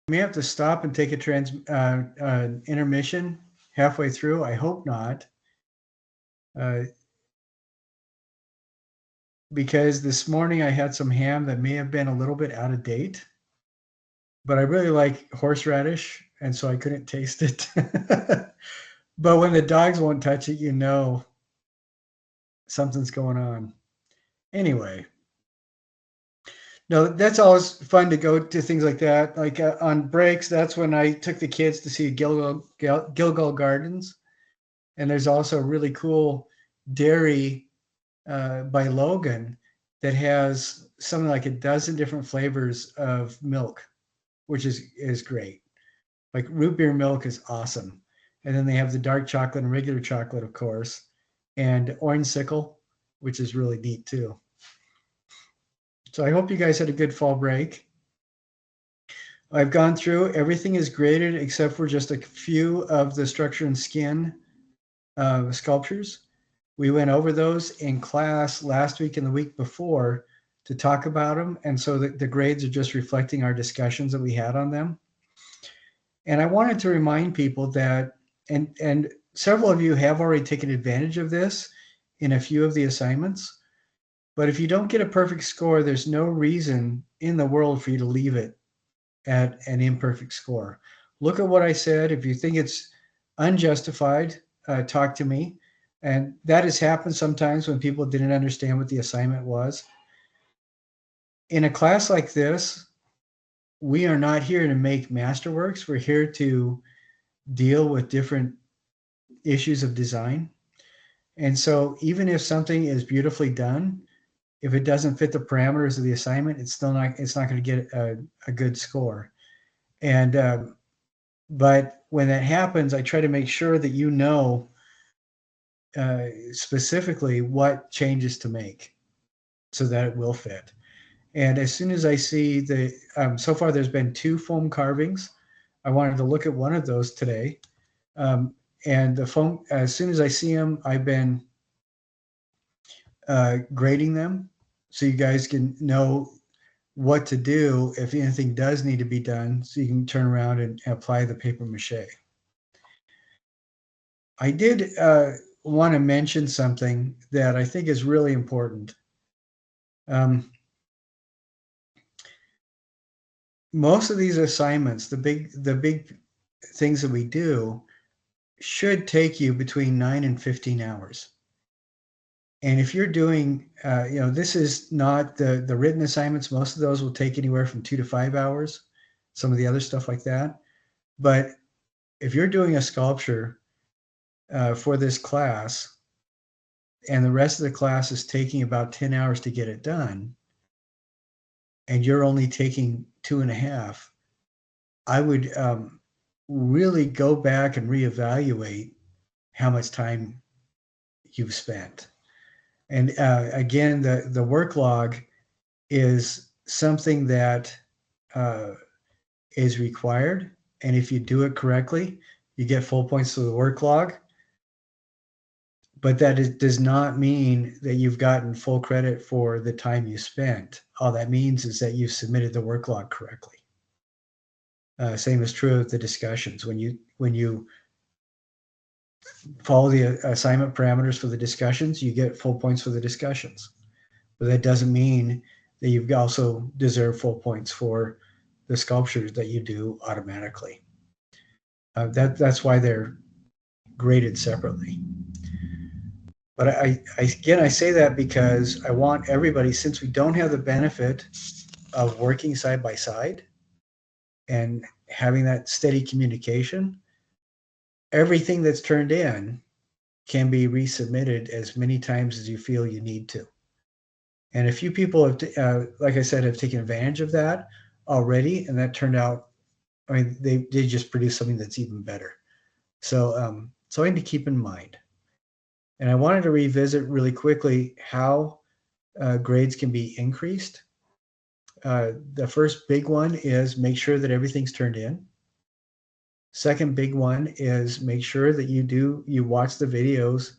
may have to stop and take a intermission halfway through. I hope not, uh, because this morning I had some ham that may have been a little bit out of date, but I really like horseradish, and so I couldn't taste it. But when the dogs won't touch it, you know something's going on. Anyway, no, that's always fun to go to things like that. Like on breaks, that's when I took the kids to see Gilgal Gardens, and there's also a really cool dairy by Logan that has something like a dozen different flavors of milk, which is great. Like root beer milk is awesome, and then they have the dark chocolate and regular chocolate, of course, and orange sickle, which is really neat too. So I hope you guys had a good fall break. I've gone through, everything is graded except for just a few of the structure and skin sculptures. We went over those in class last week and the week before to talk about them. And so the grades are just reflecting our discussions that we had on them. And I wanted to remind people that, and several of you have already taken advantage of this in a few of the assignments. But if you don't get a perfect score, there's no reason in the world for you to leave it at an imperfect score. Look at what I said. If you think it's unjustified, talk to me. And that has happened sometimes when people didn't understand what the assignment was. In a class like this, we are not here to make masterworks. We're here to deal with different issues of design. And so even if something is beautifully done, if it doesn't fit the parameters of the assignment, it's not going to get a good score. And but when that happens, I try to make sure that you know specifically what changes to make so that it will fit. And as soon as I see so far there's been 2 foam carvings. I wanted to look at one of those today. And the foam, as soon as I see them, I've been grading them so you guys can know what to do if anything does need to be done, so you can turn around and apply the paper mache. I did want to mention something that I think is really important. Most of these assignments, the big things that we do, should take you between 9 and 15 hours. And if you're doing, this is not the written assignments. Most of those will take anywhere from 2 to 5 hours. Some of the other stuff like that. But if you're doing a sculpture for this class, and the rest of the class is taking about 10 hours to get it done, and you're only taking 2.5, I would really go back and reevaluate how much time you've spent. And again, the work log is something that is required. And if you do it correctly, you get full points to the work log. But that does not mean that you've gotten full credit for the time you spent. All that means is that you've submitted the work log correctly. Same is true of the discussions. When you follow the assignment parameters for the discussions, you get full points for the discussions. But that doesn't mean that you've also deserve full points for the sculptures that you do automatically. That's why they're graded separately. But I say that because I want everybody, since we don't have the benefit of working side by side and having that steady communication, everything that's turned in can be resubmitted as many times as you feel you need to. And a few people have, like I said, have taken advantage of that already, and that turned out, I mean, they just produced something that's even better. So something to keep in mind. And I wanted to revisit really quickly how grades can be increased. The first big one is make sure that everything's turned in. Second big one is make sure that you watch the videos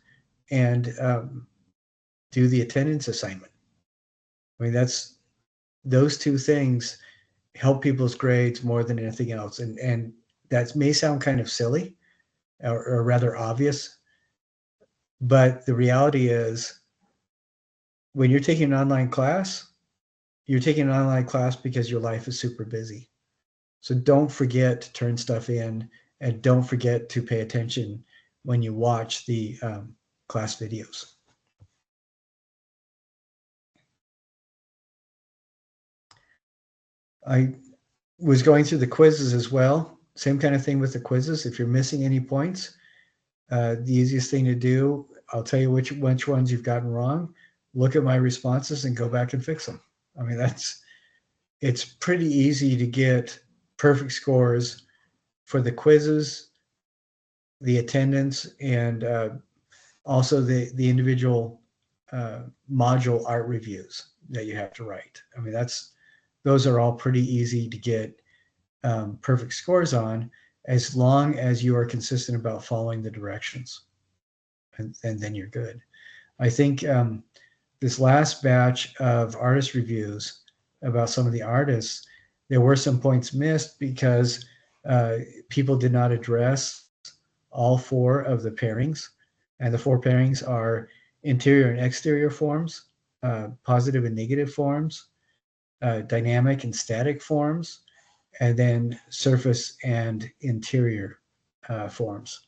and do the attendance assignment. I mean, that's those 2 things. help people's grades more than anything else. And that may sound kind of silly or rather obvious, but the reality is when you're taking an online class, you're taking an online class because your life is super busy. So don't forget to turn stuff in, and don't forget to pay attention when you watch the class videos. I was going through the quizzes as well. Same kind of thing with the quizzes. If you're missing any points, the easiest thing to do, I'll tell you which ones you've gotten wrong. Look at my responses and go back and fix them. I mean, it's pretty easy to get perfect scores for the quizzes, the attendance, and also the individual module art reviews that you have to write. I mean, those are all pretty easy to get perfect scores on, as long as you are consistent about following the directions, and then you're good. I think this last batch of artist reviews about some of the artists, there were some points missed because people did not address all 4 of the pairings. And the 4 pairings are interior and exterior forms, positive and negative forms, dynamic and static forms, and then surface and interior forms.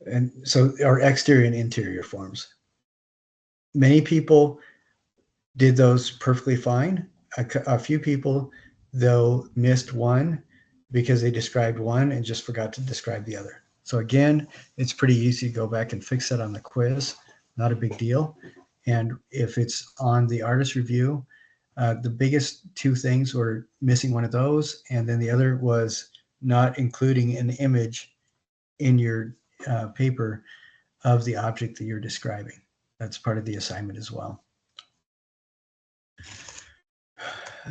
And so, or exterior and interior forms. Many people did those perfectly fine. A few people, though, missed one because they described one and just forgot to describe the other. So again, it's pretty easy to go back and fix that on the quiz. Not a big deal. And if it's on the artist review, the biggest 2 things were missing one of those, and then the other was not including an image in your paper of the object that you're describing. That's part of the assignment as well.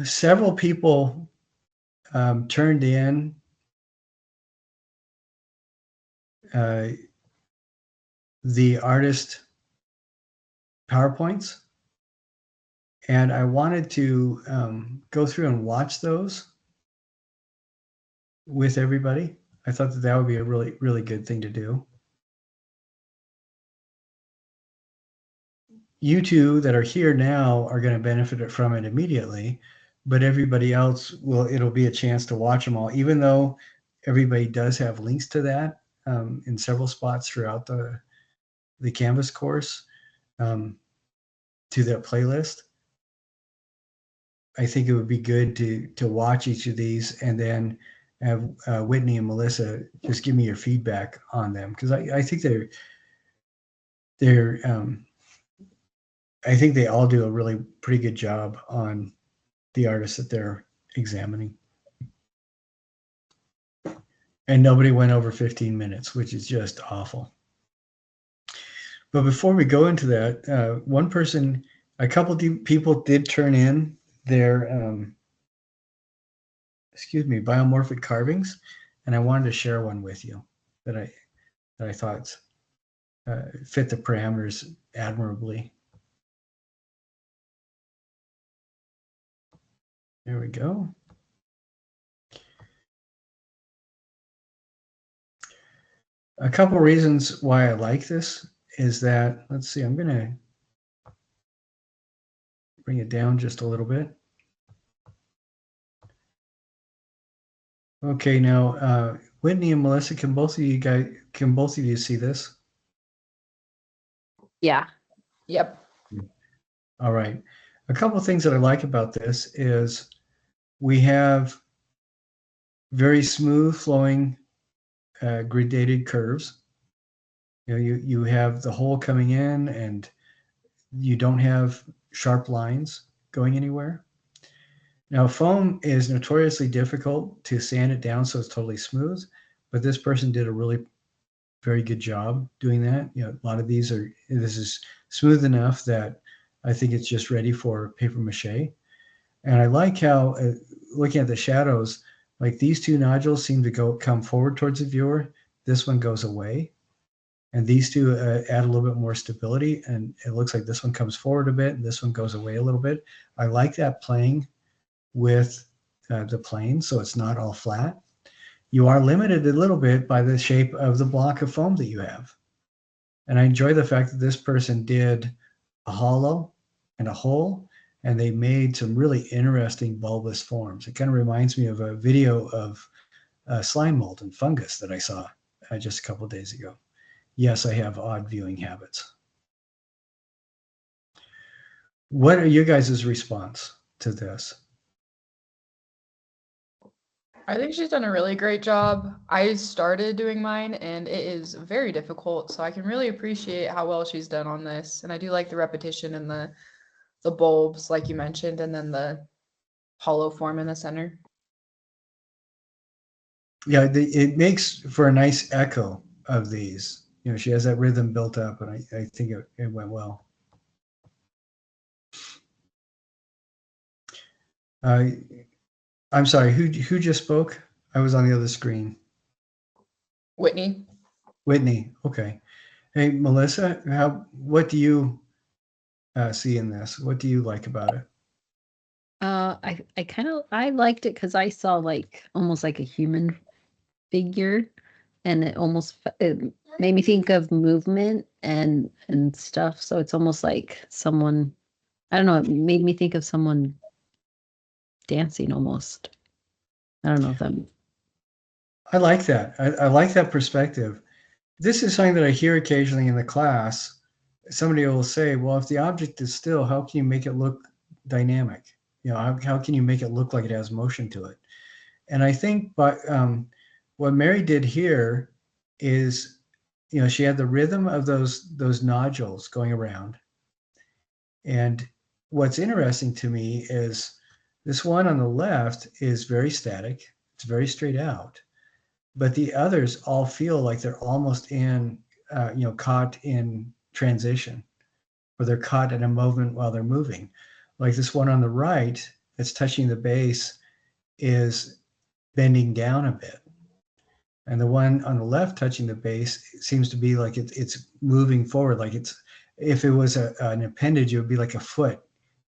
Several people turned in the artist PowerPoints, and I wanted to go through and watch those with everybody. I thought that would be a really, really good thing to do. You two that are here now are going to benefit from it immediately, but everybody else it'll be a chance to watch them all, even though everybody does have links to that in several spots throughout the Canvas course to that playlist. I think it would be good to watch each of these and then have Whitney and Melissa just give me your feedback on them, because I think they're I think they all do a really pretty good job on the artists that they're examining. And nobody went over 15 minutes, which is just awful. But before we go into that, a couple of people did turn in their, biomorphic carvings, and I wanted to share one with you that I thought fit the parameters admirably. There we go. A couple reasons why I like this is that, let's see, I'm going to bring it down just a little bit. Okay, now Whitney and Melissa, can both of you see this? Yeah. Yep. All right. A couple of things that I like about this is we have very smooth flowing gradated curves. You have the hole coming in, and you don't have sharp lines going anywhere. Now, foam is notoriously difficult to sand it down so it's totally smooth, but this person did a really very good job doing that. A lot of this is smooth enough that I think it's just ready for paper mache. And I like how, looking at the shadows, like these 2 nodules seem to come forward towards the viewer. This one goes away. And these 2 add a little bit more stability. And it looks like this one comes forward a bit and this one goes away a little bit. I like that playing with the plane, so it's not all flat. You are limited a little bit by the shape of the block of foam that you have. And I enjoy the fact that this person did a hollow and a hole, and they made some really interesting bulbous forms. It kind of reminds me of a video of slime mold and fungus that I saw just a couple of days ago. Yes, I have odd viewing habits. What are you guys' response to this? I think she's done a really great job. I started doing mine and it is very difficult, so I can really appreciate how well she's done on this. And I do like the repetition and the bulbs, like you mentioned, and then the hollow form in the center. Yeah, it makes for a nice echo of these. You know, she has that rhythm built up, and I think it went well. I'm sorry, who just spoke? I was on the other screen. Whitney. Whitney. Okay. Hey, Melissa, what do you see in this? What do you like about it? I liked it because I saw like almost like a human figure, and it made me think of movement and stuff. So it's almost like someone, I don't know, it made me think of someone dancing almost. I don't know if that. I like that. I like that perspective. This is something that I hear occasionally in the class. Somebody will say, well, if the object is still, how can you make it look dynamic? You know, how can you make it look like it has motion to it? And I think what Mary did here is, you know, she had the rhythm of those nodules going around. And what's interesting to me is this one on the left is very static. It's very straight out, but the others all feel like they're almost in, caught in transition, or they're caught in a movement while they're moving. Like this one on the right that's touching the base is bending down a bit. And the one on the left touching the base seems to be like it's moving forward. Like if it was an appendage, it would be like a foot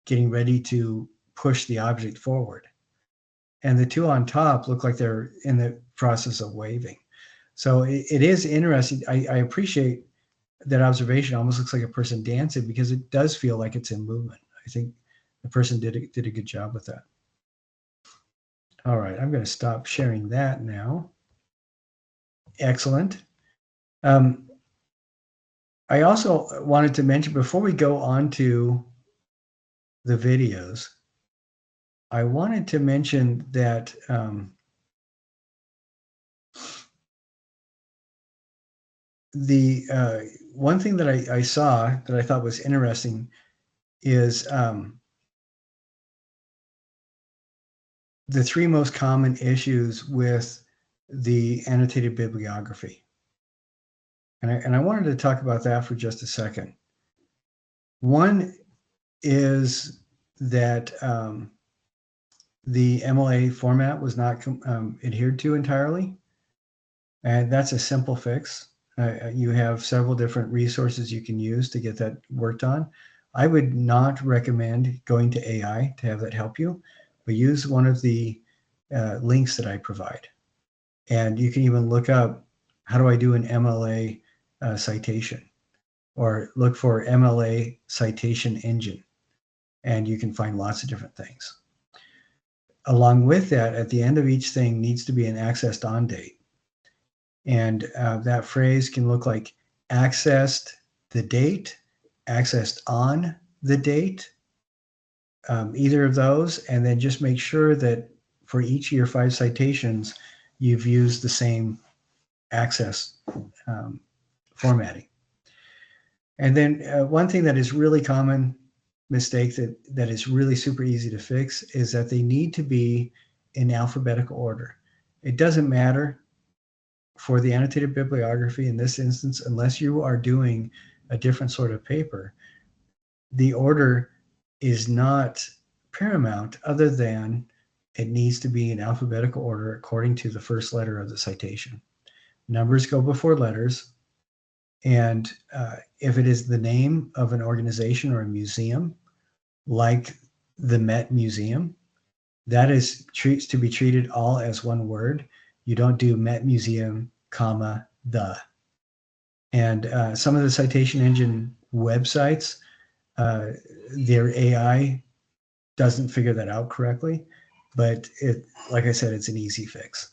getting ready to push the object forward. And the two on top look like they're in the process of waving. So it is interesting. I appreciate that observation. It almost looks like a person dancing because it does feel like it's in movement. I think the person did a good job with that. All right, I'm going to stop sharing that now. Excellent. I also wanted to mention before we go on to the videos, I wanted to mention that the one thing that I saw that I thought was interesting is the three most common issues with the annotated bibliography. And I wanted to talk about that for just a second. One is that the MLA format was not adhered to entirely. And that's a simple fix. You have several different resources you can use to get that worked on. I would not recommend going to AI to have that help you, but use one of the links that I provide. And you can even look up, how do I do an MLA citation? Or look for MLA citation engine. And you can find lots of different things. Along with that, at the end of each thing needs to be an accessed on date. And that phrase can look like accessed the date, accessed on the date, either of those. And then just make sure that for each of your 5 citations, you've used the same access formatting. And then one thing that is really common mistake that is really super easy to fix is that they need to be in alphabetical order. It doesn't matter for the annotated bibliography in this instance, unless you are doing a different sort of paper, the order is not paramount other than it needs to be in alphabetical order according to the first letter of the citation. Numbers go before letters. And if it is the name of an organization or a museum, like the Met Museum, That is treats to be treated all as one word. You don't do Met Museum, comma, the. And some of the citation engine websites, their AI doesn't figure that out correctly, but like I said, it's an easy fix.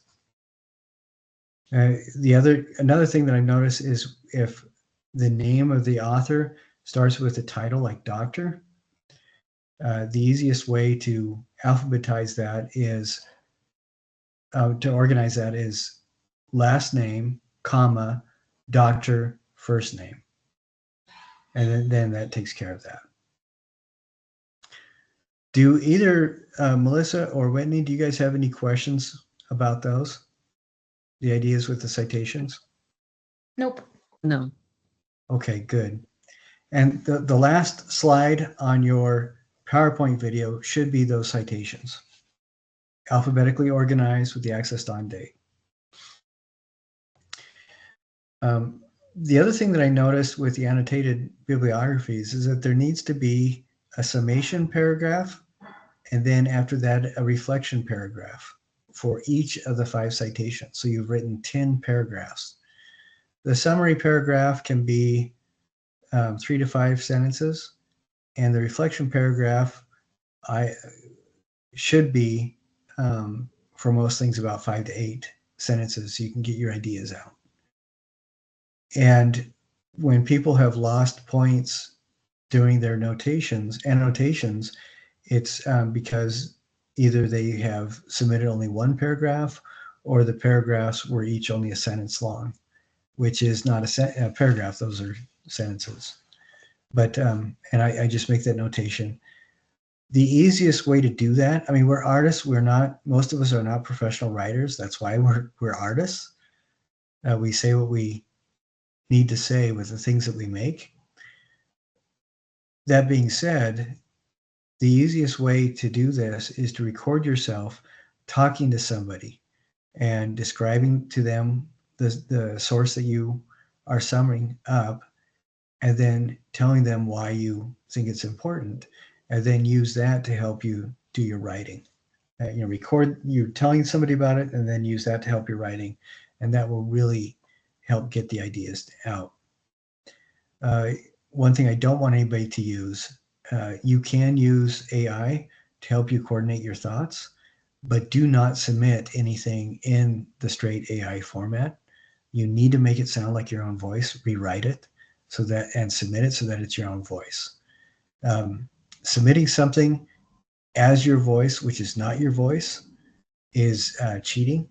Another thing that I've noticed is if the name of the author starts with a title like doctor, the easiest way to alphabetize that is to organize that is last name, comma, doctor, first name. And then that takes care of that. Do either Melissa or Whitney, do you guys have any questions about those? The ideas with the citations? Nope. No. Okay, good. And the last slide on your PowerPoint video should be those citations, alphabetically organized with the accessed on date. The other thing that I noticed with the annotated bibliographies is that there needs to be a summation paragraph, and then after that, a reflection paragraph for each of the 5 citations. So you've written 10 paragraphs. The summary paragraph can be 3 to 5 sentences, and the reflection paragraph should be, for most things, about 5 to 8 sentences so you can get your ideas out. And when people have lost points doing their annotations, it's because either they have submitted only one paragraph or the paragraphs were each only a sentence long, which is not a paragraph, those are sentences. But, and I just make that notation. The easiest way to do that, I mean, we're artists, most of us are not professional writers. That's why we're artists. We say what we need to say with the things that we make. That being said, the easiest way to do this is to record yourself talking to somebody and describing to them the source that you are summing up, and then telling them why you think it's important, and then use that to help you do your writing. Record you telling somebody about it, and then use that to help your writing, and that will really help get the ideas out. One thing I don't want anybody to use, you can use AI to help you coordinate your thoughts, but do not submit anything in the straight AI format. You need to make it sound like your own voice, rewrite it and submit it so that it's your own voice. Submitting something as your voice, which is not your voice, is cheating,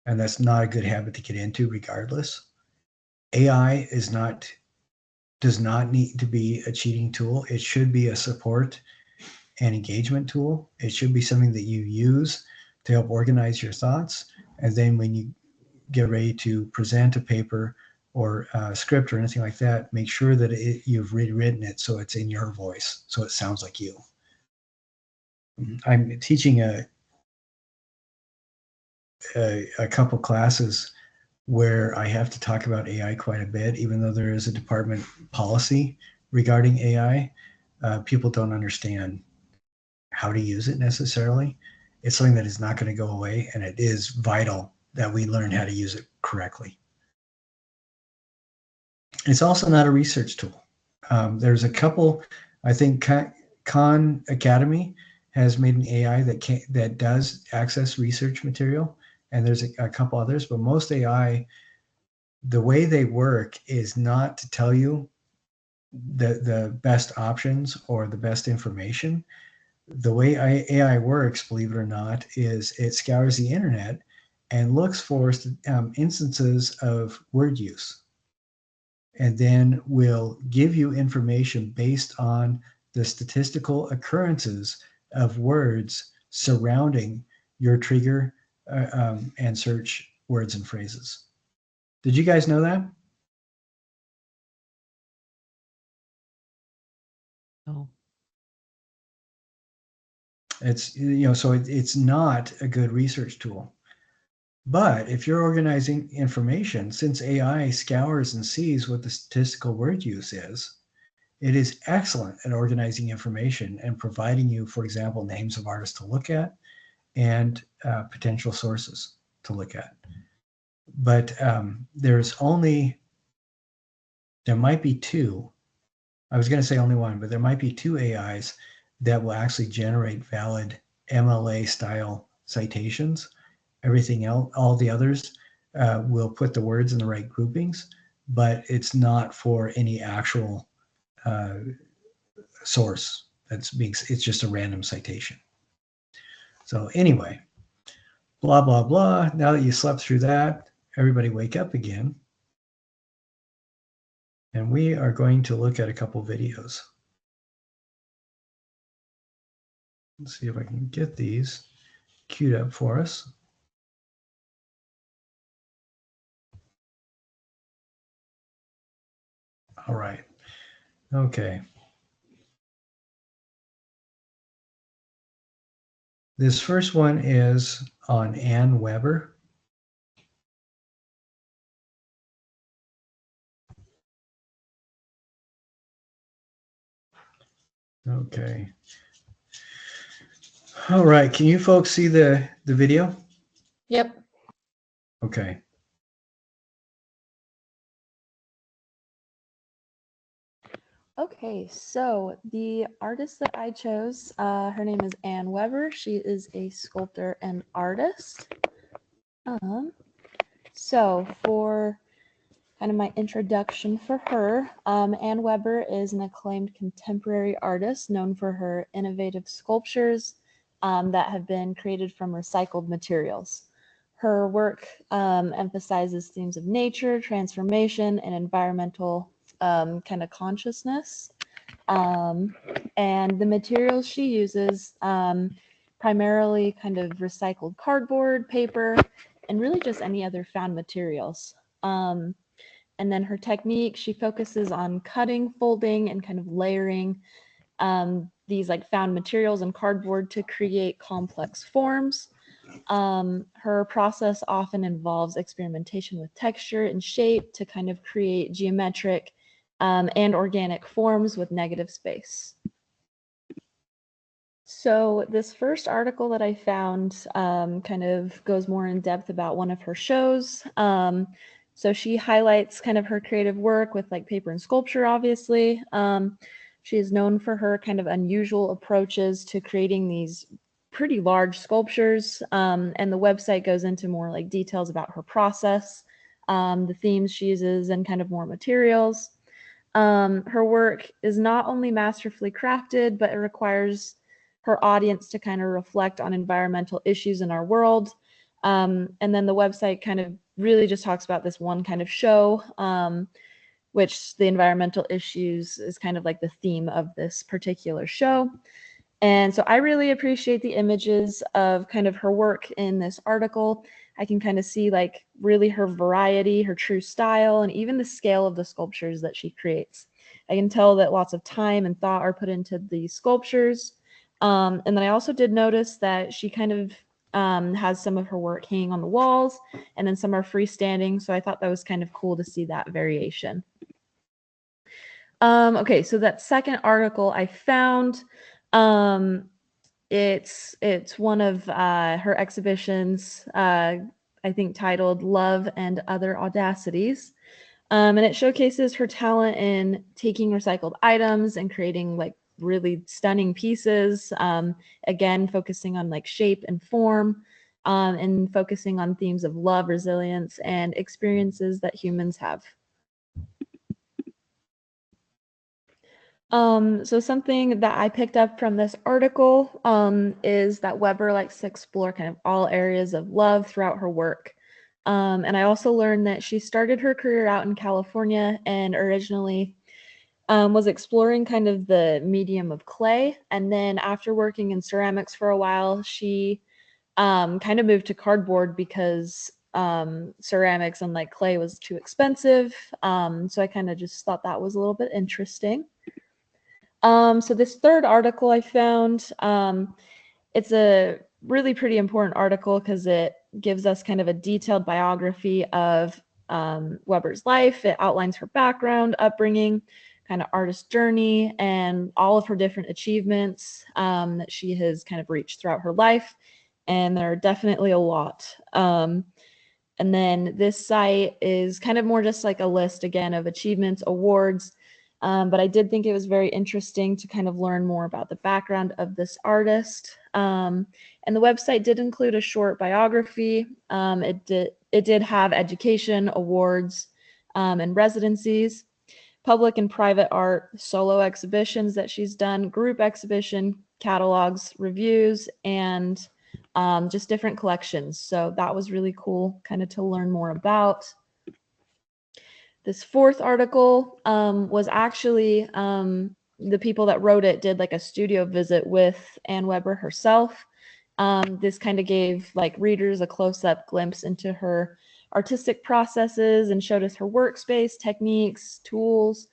and that's not a good habit to get into regardless. AI does not need to be a cheating tool. It should be a support and engagement tool. It should be something that you use to help organize your thoughts. And then when you get ready to present a paper or a script or anything like that, make sure that you've rewritten it so it's in your voice, so it sounds like you. I'm teaching a couple classes where I have to talk about AI quite a bit, even though there is a department policy regarding AI. People don't understand how to use it necessarily. It's something that is not going to go away, and it is vital that we learn how to use it correctly. It's also not a research tool. There's a couple, I think Khan Academy has made an AI that does access research material, and there's a couple others, but most AI, the way they work is not to tell you the best options or the best information. The way AI works, believe it or not, is it scours the internet and looks for instances of word use, and then will give you information based on the statistical occurrences of words surrounding your trigger and search words and phrases. Did you guys know that? No. It's, so it's not a good research tool. But if you're organizing information, since AI scours and sees what the statistical word use is, it is excellent at organizing information and providing you, for example, names of artists to look at, and potential sources to look at. But there might be two. I was going to say only one, but there might be two AIs that will actually generate valid MLA style citations. Everything else, all the others, will put the words in the right groupings, but it's not for any actual source. It's just a random citation. So anyway, blah, blah, blah. Now that you slept through that, everybody wake up again. And we are going to look at a couple videos. Let's see if I can get these queued up for us. All right. Okay. This first one is on Ann Weber. Okay. All right. Can you folks see the video? Yep. Okay. Okay, so the artist that I chose, her name is Ann Weber. She is a sculptor and artist. So for kind of my introduction for her, Ann Weber is an acclaimed contemporary artist known for her innovative sculptures that have been created from recycled materials. Her work emphasizes themes of nature, transformation, and environmental kind of consciousness. And the materials she uses primarily kind of recycled cardboard, paper, and really just any other found materials. And then her technique, she focuses on cutting, folding, and kind of layering these like found materials and cardboard to create complex forms. Her process often involves experimentation with texture and shape to kind of create geometric and organic forms with negative space. So this first article that I found kind of goes more in depth about one of her shows. So she highlights kind of her creative work with like paper and sculpture, obviously. She is known for her kind of unusual approaches to creating these pretty large sculptures. And the website goes into more like details about her process, the themes she uses, and kind of more materials. Her work is not only masterfully crafted, but it requires her audience to kind of reflect on environmental issues in our world. And then the website kind of really just talks about this one kind of show, which the environmental issues is kind of like the theme of this particular show. And so I really appreciate the images of kind of her work in this article. I can kind of see like really her variety, her true style, and even the scale of the sculptures that she creates. I can tell that lots of time and thought are put into the sculptures. And then I also did notice that she kind of has some of her work hanging on the walls, and then some are freestanding. So I thought that was kind of cool to see that variation. Okay, so that second article I found, it's one of her exhibitions, I think titled Love and Other Audacities. And it showcases her talent in taking recycled items and creating like really stunning pieces. Again, focusing on like shape and form, and focusing on themes of love, resilience, and experiences that humans have. So something that I picked up from this article is that Weber likes to explore kind of all areas of love throughout her work. And I also learned that she started her career out in California and originally was exploring kind of the medium of clay. And then after working in ceramics for a while, she kind of moved to cardboard because ceramics and like clay was too expensive. So I kind of just thought that was a little bit interesting. So this third article I found, it's a really pretty important article because it gives us kind of a detailed biography of Weber's life. It outlines her background, upbringing, kind of artist journey, and all of her different achievements that she has kind of reached throughout her life. and there are definitely a lot. And then this site is kind of more just like a list again of achievements, awards. But I did think it was very interesting to kind of learn more about the background of this artist. And the website did include a short biography. It did have education, awards, and residencies, public and private art, solo exhibitions that she's done, group exhibition, catalogs, reviews, and just different collections. So that was really cool kind of to learn more about. This fourth article was actually the people that wrote it did like a studio visit with Anne Weber herself. This kind of gave like readers a close-up glimpse into her artistic processes and showed us her workspace, techniques, tools,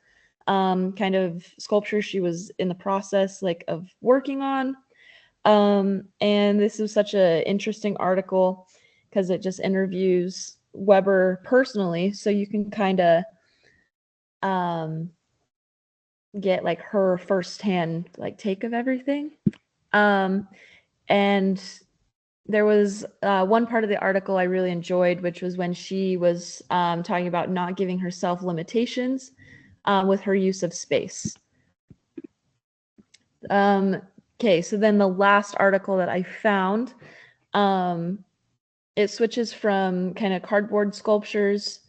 kind of sculpture she was in the process like of working on. And this was such an interesting article because it just interviews Weber personally, so you can kind of get like her firsthand like take of everything. And there was one part of the article I really enjoyed, which was when she was talking about not giving herself limitations with her use of space. Okay, so then the last article that I found, it switches from kind of cardboard sculptures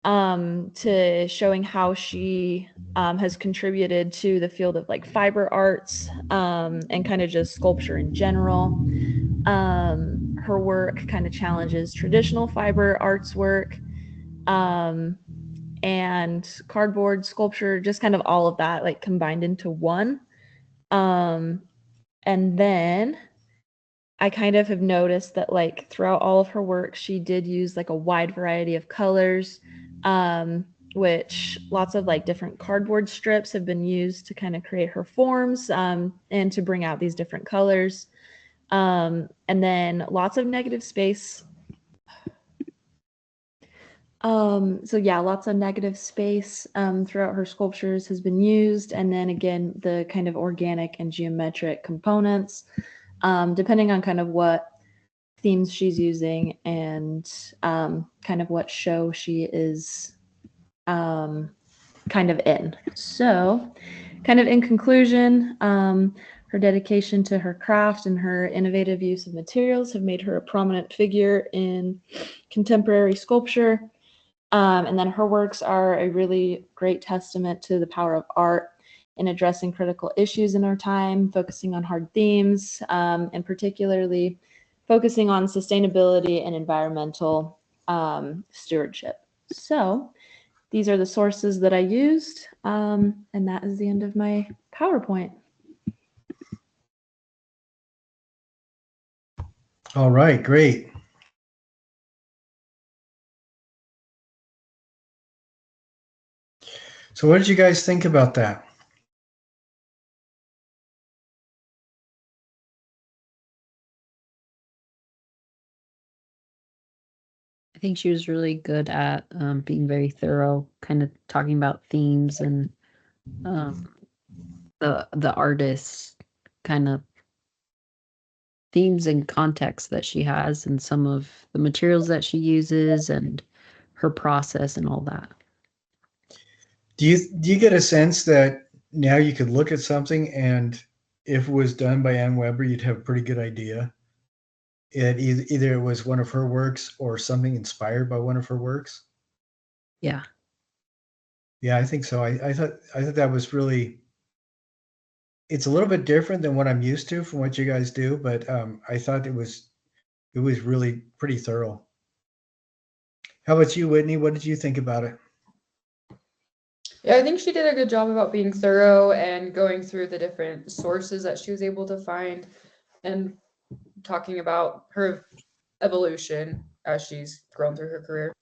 to showing how she has contributed to the field of like fiber arts and kind of just sculpture in general. Her work kind of challenges traditional fiber arts work and cardboard sculpture, just kind of all of that like combined into one. And then I kind of have noticed that like throughout all of her work, she did use like a wide variety of colors, which lots of like different cardboard strips have been used to kind of create her forms and to bring out these different colors. And then lots of negative space. So yeah, lots of negative space throughout her sculptures has been used. And then again, the kind of organic and geometric components, depending on kind of what themes she's using and kind of what show she is kind of in. So kind of in conclusion, her dedication to her craft and her innovative use of materials have made her a prominent figure in contemporary sculpture. And then her works are a really great testament to the power of art in addressing critical issues in our time, focusing on hard themes, and particularly focusing on sustainability and environmental stewardship. So these are the sources that I used, and that is the end of my PowerPoint. All right, great. So what did you guys think about that? I think she was really good at being very thorough, kind of talking about themes and the artist's kind of themes and context that she has and some of the materials that she uses and her process and all that. Do you get a sense that now you could look at something and if it was done by Anne Weber, you'd have a pretty good idea? Either it was one of her works or something inspired by one of her works? Yeah. Yeah, I think so. I thought that was really, it's a little bit different than what I'm used to from what you guys do, but I thought it was really pretty thorough. How about you, Whitney? What did you think about it? Yeah, I think she did a good job about being thorough and going through the different sources that she was able to find and talking about her evolution as she's grown through her career.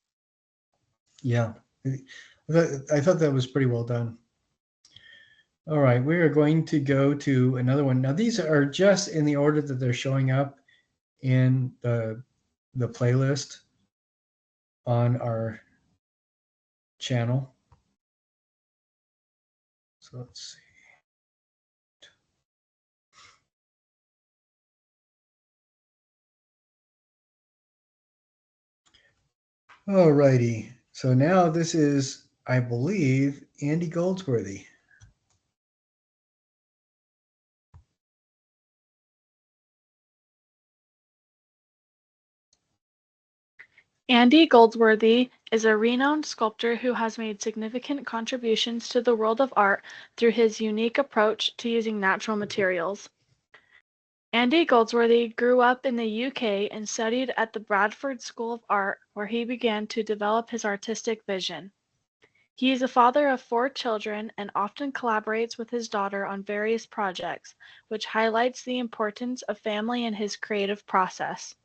Yeah, I thought that was pretty well done. All right, we are going to go to another one. Now, these are just in the order that they're showing up in the playlist on our channel. So let's see. All righty. So now this is, I believe, Andy Goldsworthy. Andy Goldsworthy is a renowned sculptor who has made significant contributions to the world of art through his unique approach to using natural materials. Andy Goldsworthy grew up in the UK and studied at the Bradford School of Art, where he began to develop his artistic vision. He is a father of 4 children and often collaborates with his daughter on various projects, which highlights the importance of family in his creative process.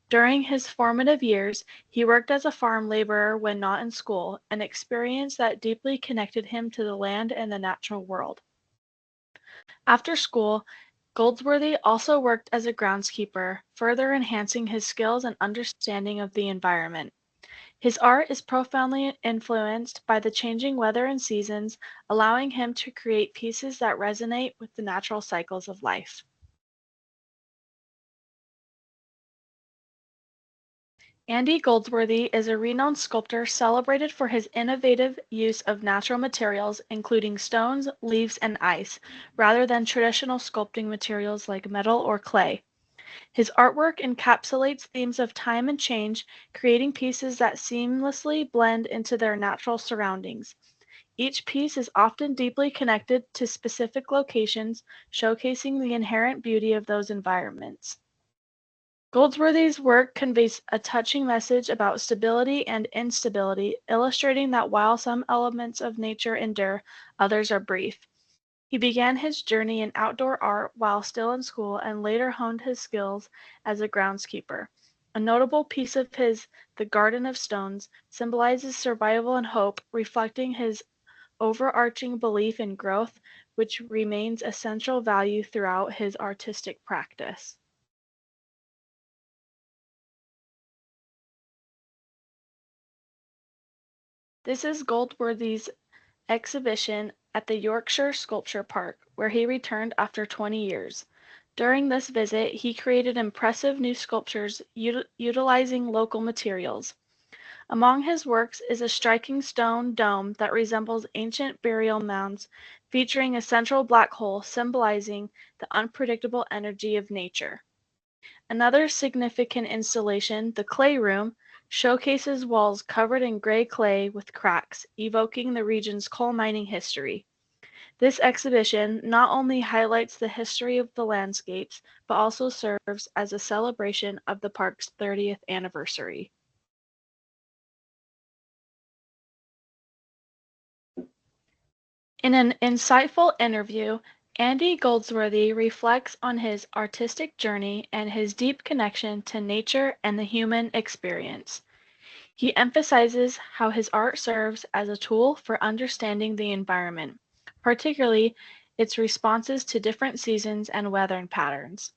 During his formative years, he worked as a farm laborer when not in school, an experience that deeply connected him to the land and the natural world. After school, Goldsworthy also worked as a groundskeeper, further enhancing his skills and understanding of the environment. His art is profoundly influenced by the changing weather and seasons, allowing him to create pieces that resonate with the natural cycles of life. Andy Goldsworthy is a renowned sculptor celebrated for his innovative use of natural materials, including stones, leaves, and ice, rather than traditional sculpting materials like metal or clay. His artwork encapsulates themes of time and change, creating pieces that seamlessly blend into their natural surroundings. Each piece is often deeply connected to specific locations, showcasing the inherent beauty of those environments. Goldsworthy's work conveys a touching message about stability and instability, illustrating that while some elements of nature endure, others are brief. He began his journey in outdoor art while still in school and later honed his skills as a groundskeeper. A notable piece of his, The Garden of Stones, symbolizes survival and hope, reflecting his overarching belief in growth, which remains a central value throughout his artistic practice. This is Goldsworthy's exhibition at the Yorkshire Sculpture Park, where he returned after 20 years. During this visit, he created impressive new sculptures utilizing local materials. Among his works is a striking stone dome that resembles ancient burial mounds, featuring a central black hole symbolizing the unpredictable energy of nature. Another significant installation, the Clay Room, showcases walls covered in gray clay with cracks, evoking the region's coal mining history. This exhibition not only highlights the history of the landscapes, but also serves as a celebration of the park's 30th anniversary. In an insightful interview, Andy Goldsworthy reflects on his artistic journey and his deep connection to nature and the human experience. He emphasizes how his art serves as a tool for understanding the environment, particularly its responses to different seasons and weather patterns.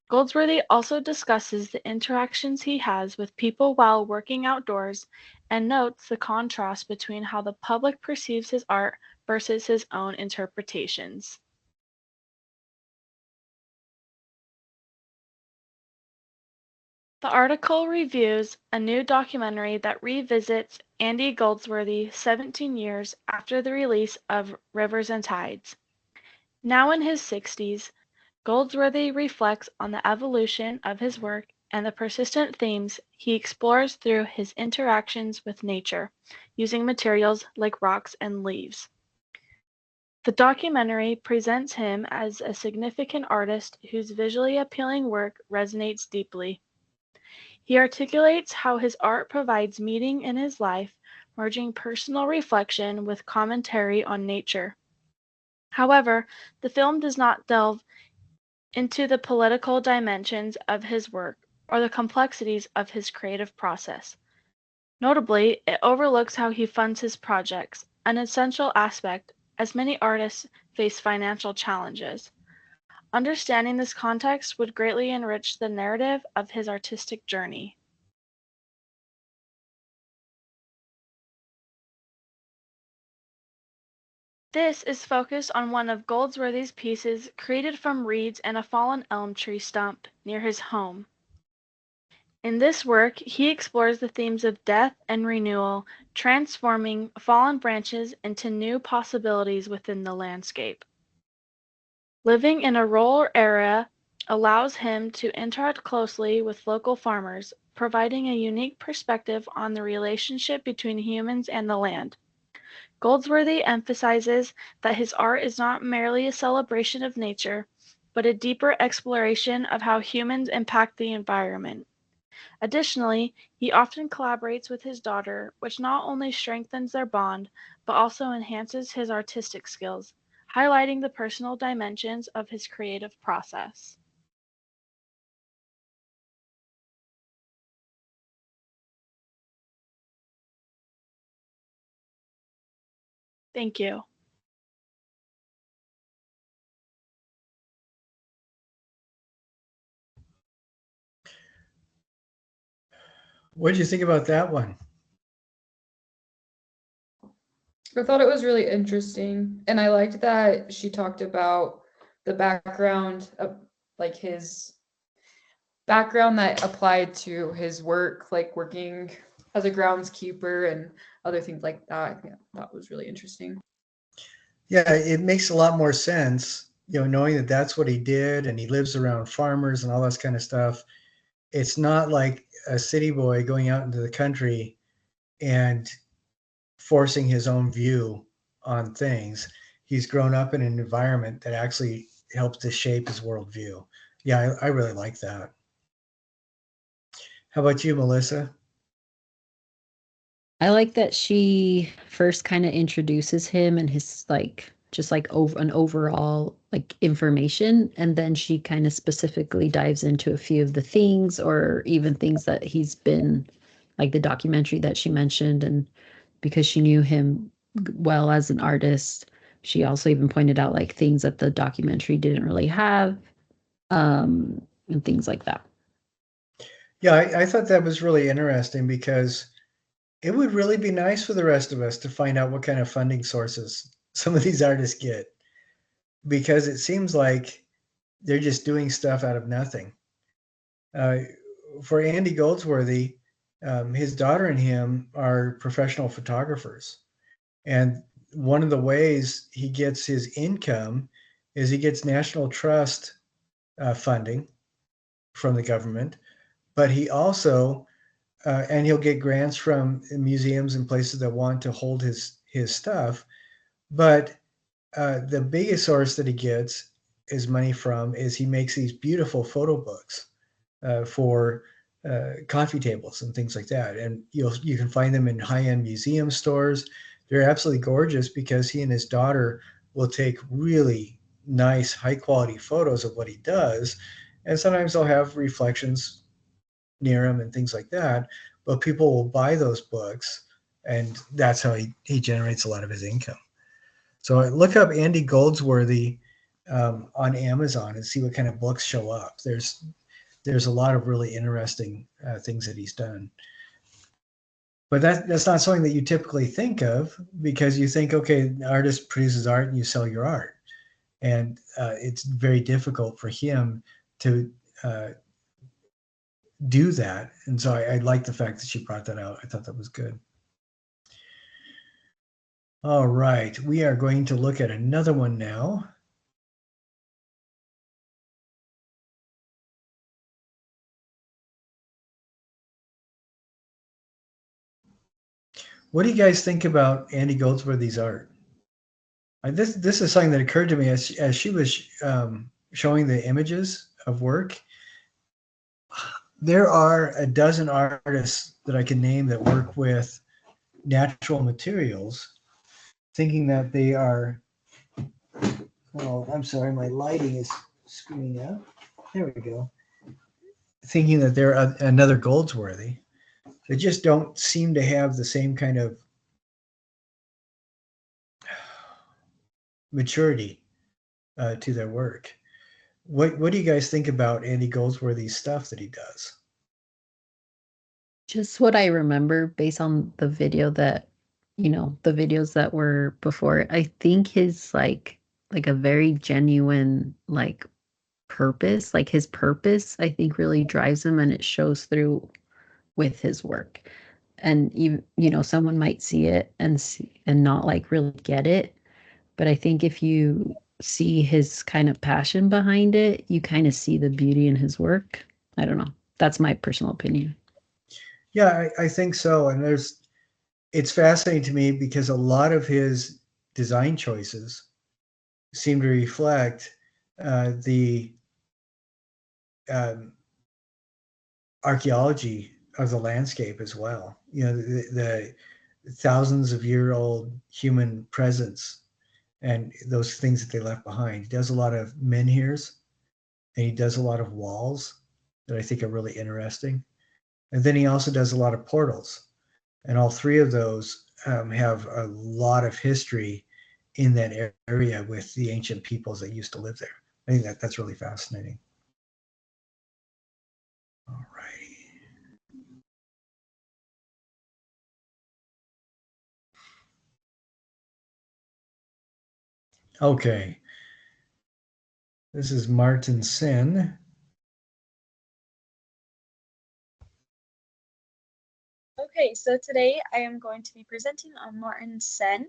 Goldsworthy also discusses the interactions he has with people while working outdoors and notes the contrast between how the public perceives his art versus his own interpretations. The article reviews a new documentary that revisits Andy Goldsworthy 17 years after the release of Rivers and Tides. Now in his 60s, Goldsworthy reflects on the evolution of his work and the persistent themes he explores through his interactions with nature, using materials like rocks and leaves. The documentary presents him as a significant artist whose visually appealing work resonates deeply. He articulates how his art provides meaning in his life, merging personal reflection with commentary on nature. However, the film does not delve into the political dimensions of his work or the complexities of his creative process. Notably, it overlooks how he funds his projects, an essential aspect as many artists face financial challenges. Understanding this context would greatly enrich the narrative of his artistic journey. This is focused on one of Goldsworthy's pieces created from reeds and a fallen elm tree stump near his home. In this work, he explores the themes of death and renewal, transforming fallen branches into new possibilities within the landscape. Living in a rural area allows him to interact closely with local farmers, providing a unique perspective on the relationship between humans and the land. Goldsworthy emphasizes that his art is not merely a celebration of nature, but a deeper exploration of how humans impact the environment. Additionally, he often collaborates with his daughter, which not only strengthens their bond, but also enhances his artistic skills, highlighting the personal dimensions of his creative process. Thank you. What did you think about that one? I thought it was really interesting, and I liked that she talked about the background of like his background that applied to his work, like working as a groundskeeper and other things like that. I think that was really interesting. Yeah, it makes a lot more sense, knowing that that's what he did and he lives around farmers and all this kind of stuff. It's not like a city boy going out into the country and forcing his own view on things. He's grown up in an environment that actually helps to shape his worldview. Yeah, I really like that. How about you, Melissa? I like that she first kind of introduces him and his just like over an overall like information, and then she kind of specifically dives into a few of the things or even things that he's been like the documentary that she mentioned. And because she knew him well as an artist, she also even pointed out like things that the documentary didn't really have, and things like that. Yeah, I thought that was really interesting because it would really be nice for the rest of us to find out what kind of funding sources some of these artists get, because it seems like they're just doing stuff out of nothing. Uh, for Andy Goldsworthy, his daughter and him are professional photographers. And one of the ways he gets his income is he gets National Trust funding from the government, but he also and he'll get grants from museums and places that want to hold his stuff. But the biggest source that he gets is money from is he makes these beautiful photo books for coffee tables and things like that, and you can find them in high-end museum stores. They're absolutely gorgeous because he and his daughter will take really nice, high-quality photos of what he does, and sometimes they'll have reflections near him and things like that. But people will buy those books, and that's how he generates a lot of his income. So look up Andy Goldsworthy on Amazon and see what kind of books show up. There's a lot of really interesting things that he's done. But that's not something that you typically think of, because you think, okay, an artist produces art and you sell your art. And it's very difficult for him to do that. And so I like the fact that she brought that out. I thought that was good. All right, we are going to look at another one now. What do you guys think about Andy Goldsworthy's art? This is something that occurred to me as she was showing the images of work. There are a dozen artists that I can name that work with natural materials, thinking that they are. Oh, I'm sorry, my lighting is screwing up. There we go. Thinking that they're another Goldsworthy. They just don't seem to have the same kind of maturity to their work. What do you guys think about Andy Goldsworthy's stuff that he does? Just what I remember based on the video that, the videos that were before, I think his like a very genuine, like purpose, like his purpose, I think really drives him, and it shows through with his work. And someone might see it and not like really get it, but I think if you see his kind of passion behind it, you kind of see the beauty in his work. I don't know. That's my personal opinion. Yeah, I think so. And it's fascinating to me because a lot of his design choices seem to reflect the um, archaeology of the landscape as well. The thousands of year old human presence and those things that they left behind. He does a lot of menhirs and he does a lot of walls that I think are really interesting. And then he also does a lot of portals. And all three of those have a lot of history in that area with the ancient peoples that used to live there. I think that's really fascinating. All righty. Okay. This is Martin Sen. Okay, so today I am going to be presenting on Martin Sen.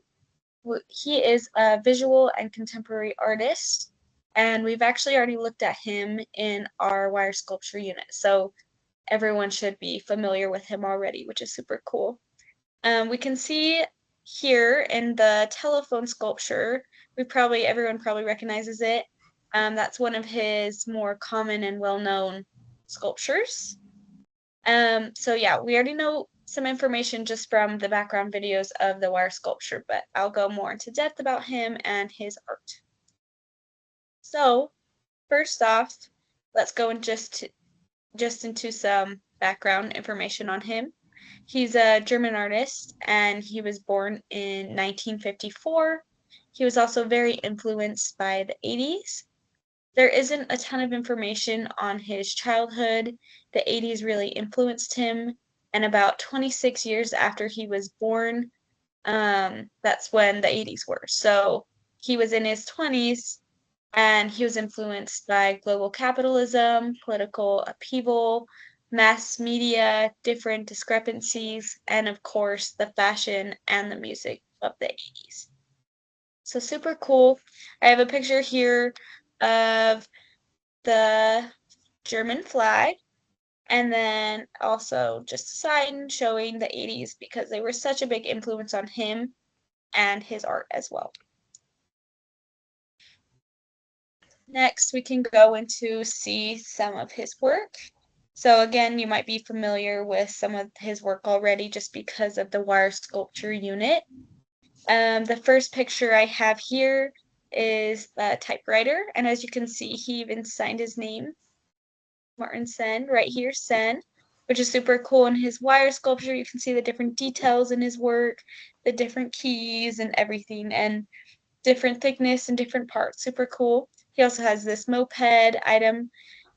He is a visual and contemporary artist, and we've actually already looked at him in our wire sculpture unit, so everyone should be familiar with him already, which is super cool. We can see here in the telephone sculpture, everyone probably recognizes it. That's one of his more common and well-known sculptures. So yeah, we already know some information just from the background videos of the wire sculpture, but I'll go more into depth about him and his art. So first off, let's go into some background information on him. He's a German artist and he was born in 1954. He was also very influenced by the 80s. There isn't a ton of information on his childhood. The 80s really influenced him, and about 26 years after he was born, that's when the 80s were. So he was in his 20s, and he was influenced by global capitalism, political upheaval, mass media, different discrepancies, and of course, the fashion and the music of the 80s. So super cool. I have a picture here of the German flag, and then also just a sign showing the 80s because they were such a big influence on him and his art as well. Next, we can go into see some of his work. So again, you might be familiar with some of his work already just because of the wire sculpture unit. The first picture I have here is a typewriter, and as you can see, he even signed his name, Martin Sen, right here, Sen, which is super cool. In his wire sculpture, you can see the different details in his work, the different keys and everything, and different thickness and different parts. Super cool. He also has this moped item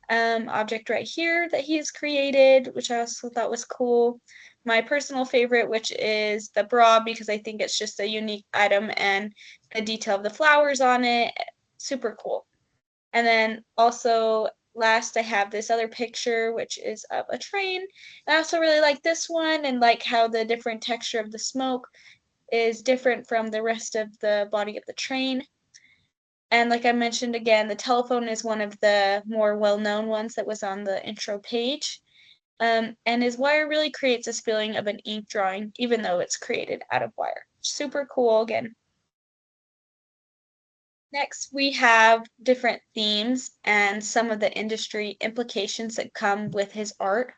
object right here that he has created, which I also thought was cool. My personal favorite, which is the bra, because I think it's just a unique item and the detail of the flowers on it, super cool. And then also last I have this other picture, which is of a train. I also really like this one and like how the different texture of the smoke is different from the rest of the body of the train. And like I mentioned again, the telephone is one of the more well-known ones that was on the intro page. And his wire really creates this feeling of an ink drawing, even though it's created out of wire. Super cool again. Next, we have different themes and some of the industry implications that come with his art.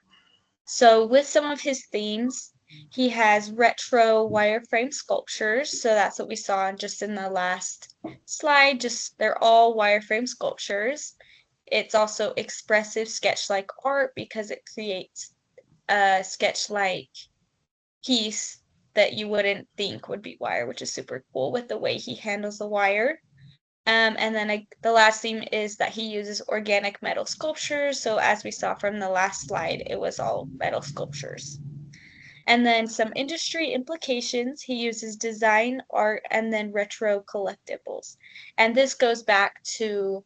So with some of his themes, he has retro wireframe sculptures. So that's what we saw just in the last slide. Just they're all wireframe sculptures. It's also expressive sketch-like art because it creates a sketch-like piece that you wouldn't think would be wire, which is super cool with the way he handles the wire. And then the last theme is that he uses organic metal sculptures. So as we saw from the last slide, it was all metal sculptures. And then some industry implications, he uses design, art, and then retro collectibles. And this goes back to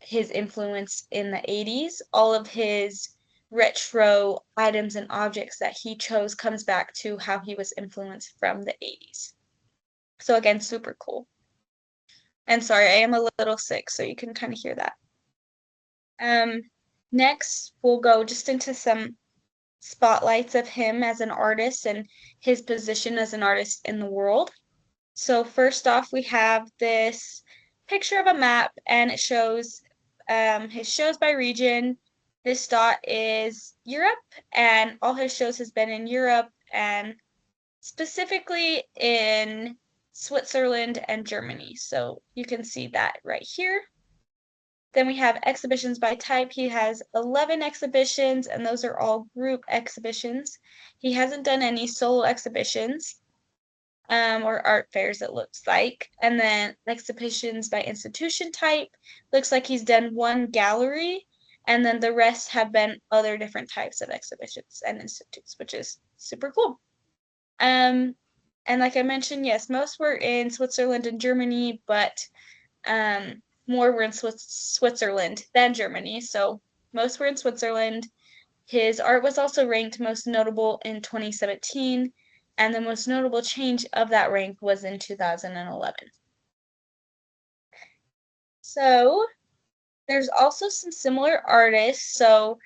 his influence in the 80s. All of his retro items and objects that he chose comes back to how he was influenced from the 80s. So again, super cool. And sorry, I am a little sick, so you can kind of hear that. Next, we'll go just into some spotlights of him as an artist and his position as an artist in the world. So first off, we have this picture of a map, and it shows his shows by region. This dot is Europe, and all his shows has been in Europe, and specifically in Switzerland and Germany. So you can see that right here. Then we have exhibitions by type. He has 11 exhibitions, and those are all group exhibitions. He hasn't done any solo exhibitions or art fairs, it looks like. And then exhibitions by institution type. Looks like he's done one gallery, and then the rest have been other different types of exhibitions and institutes, which is super cool. And like I mentioned, yes, most were in Switzerland and Germany, but more were in Switzerland than Germany. So most were in Switzerland. His art was also ranked most notable in 2017, and the most notable change of that rank was in 2011. So there's also some similar artists. So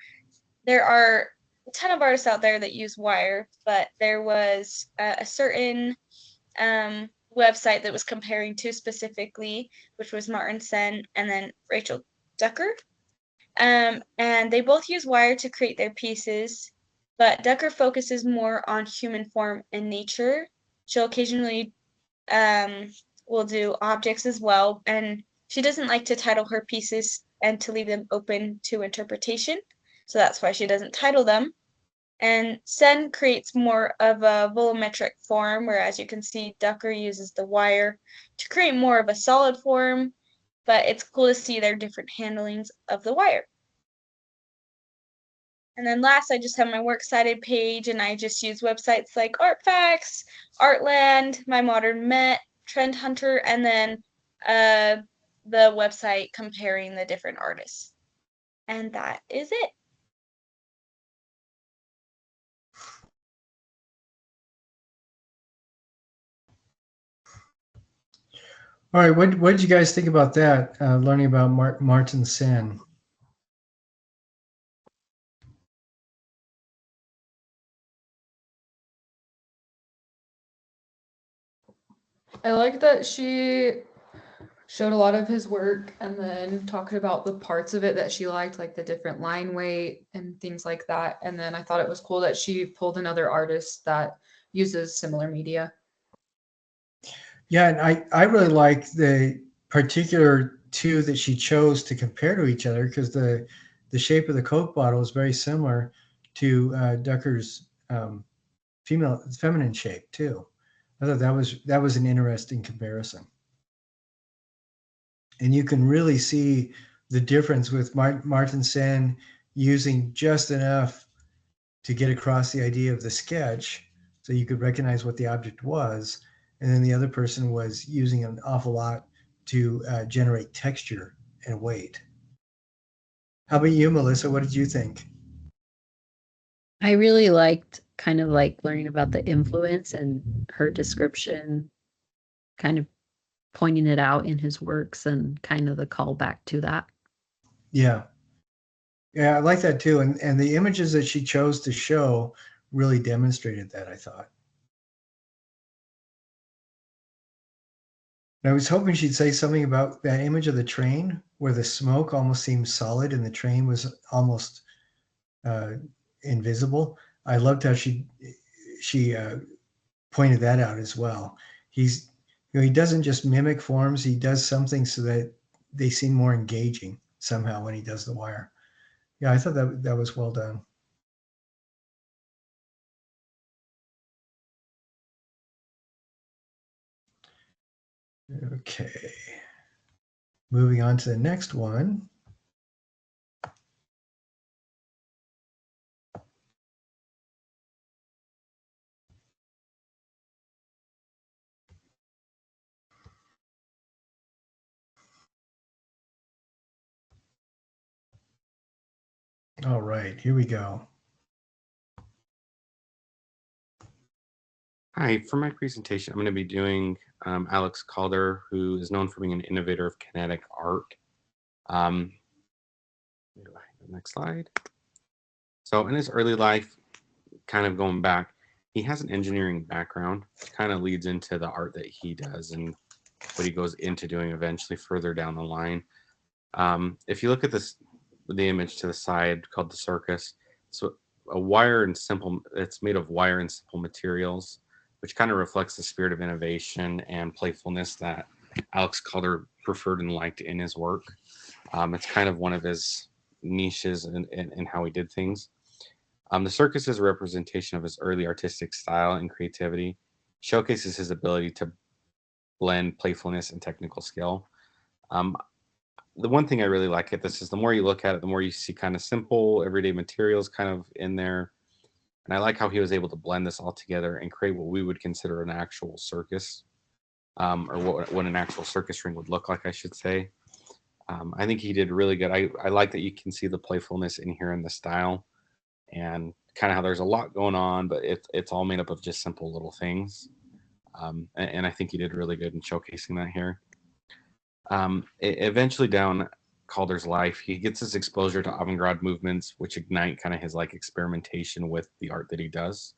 there are a ton of artists out there that use wire, but there was a certain website that was comparing two specifically, which was Martin Sen and then Rachel Ducker. And they both use wire to create their pieces, but Ducker focuses more on human form and nature. She'll occasionally will do objects as well, and she doesn't like to title her pieces and to leave them open to interpretation, so that's why she doesn't title them. And Sen creates more of a volumetric form, whereas you can see Ducker uses the wire to create more of a solid form, but it's cool to see their different handlings of the wire. And then last, I just have my works cited page, and I just use websites like ArtFacts, Artland, My Modern Met, Trend Hunter, and then the website comparing the different artists. And that is it. All right, what did you guys think about that? Learning about Martin Sen. I like that she showed a lot of his work and then talked about the parts of it that she liked, like the different line weight and things like that. And then I thought it was cool that she pulled another artist that uses similar media. Yeah, and I really like the particular two that she chose to compare to each other, because the shape of the Coke bottle is very similar to Ducker's feminine shape too. I thought that was an interesting comparison, and you can really see the difference with Martin Sen using just enough to get across the idea of the sketch, so you could recognize what the object was, and then the other person was using an awful lot to generate texture and weight. How about you, Melissa? What did you think? I really liked kind of like learning about the influence and her description, kind of pointing it out in his works and kind of the callback to that. Yeah, yeah, I like that too, and the images that she chose to show really demonstrated that, I thought. And I was hoping she'd say something about that image of the train where the smoke almost seemed solid and the train was almost uh, invisible. I loved how she pointed that out as well. He's he doesn't just mimic forms; he does something so that they seem more engaging somehow when he does the wire. Yeah, I thought that was well done. Okay, moving on to the next one. All right, here we go. Hi, for my presentation, I'm going to be doing Alex Calder, who is known for being an innovator of kinetic art. Next slide. So in his early life, kind of going back, he has an engineering background, which kind of leads into the art that he does and what he goes into doing eventually further down the line. If you look at this, the image to the side called the circus, so it's made of wire and simple materials, which kind of reflects the spirit of innovation and playfulness that Alex Calder preferred and liked in his work. It's kind of one of his niches in how he did things. The circus is a representation of his early artistic style and creativity, showcases his ability to blend playfulness and technical skill. The one thing I really like at this is the more you look at it, the more you see kind of simple, everyday materials kind of in there. And I like how he was able to blend this all together and create what we would consider an actual circus, or what an actual circus ring would look like, I should say. I think he did really good. I like that you can see the playfulness in here in the style and kind of how there's a lot going on, but it's all made up of just simple little things. And I think he did really good in showcasing that here. Eventually down Calder's life, he gets his exposure to avant-garde movements, which ignite kind of his like experimentation with the art that he does.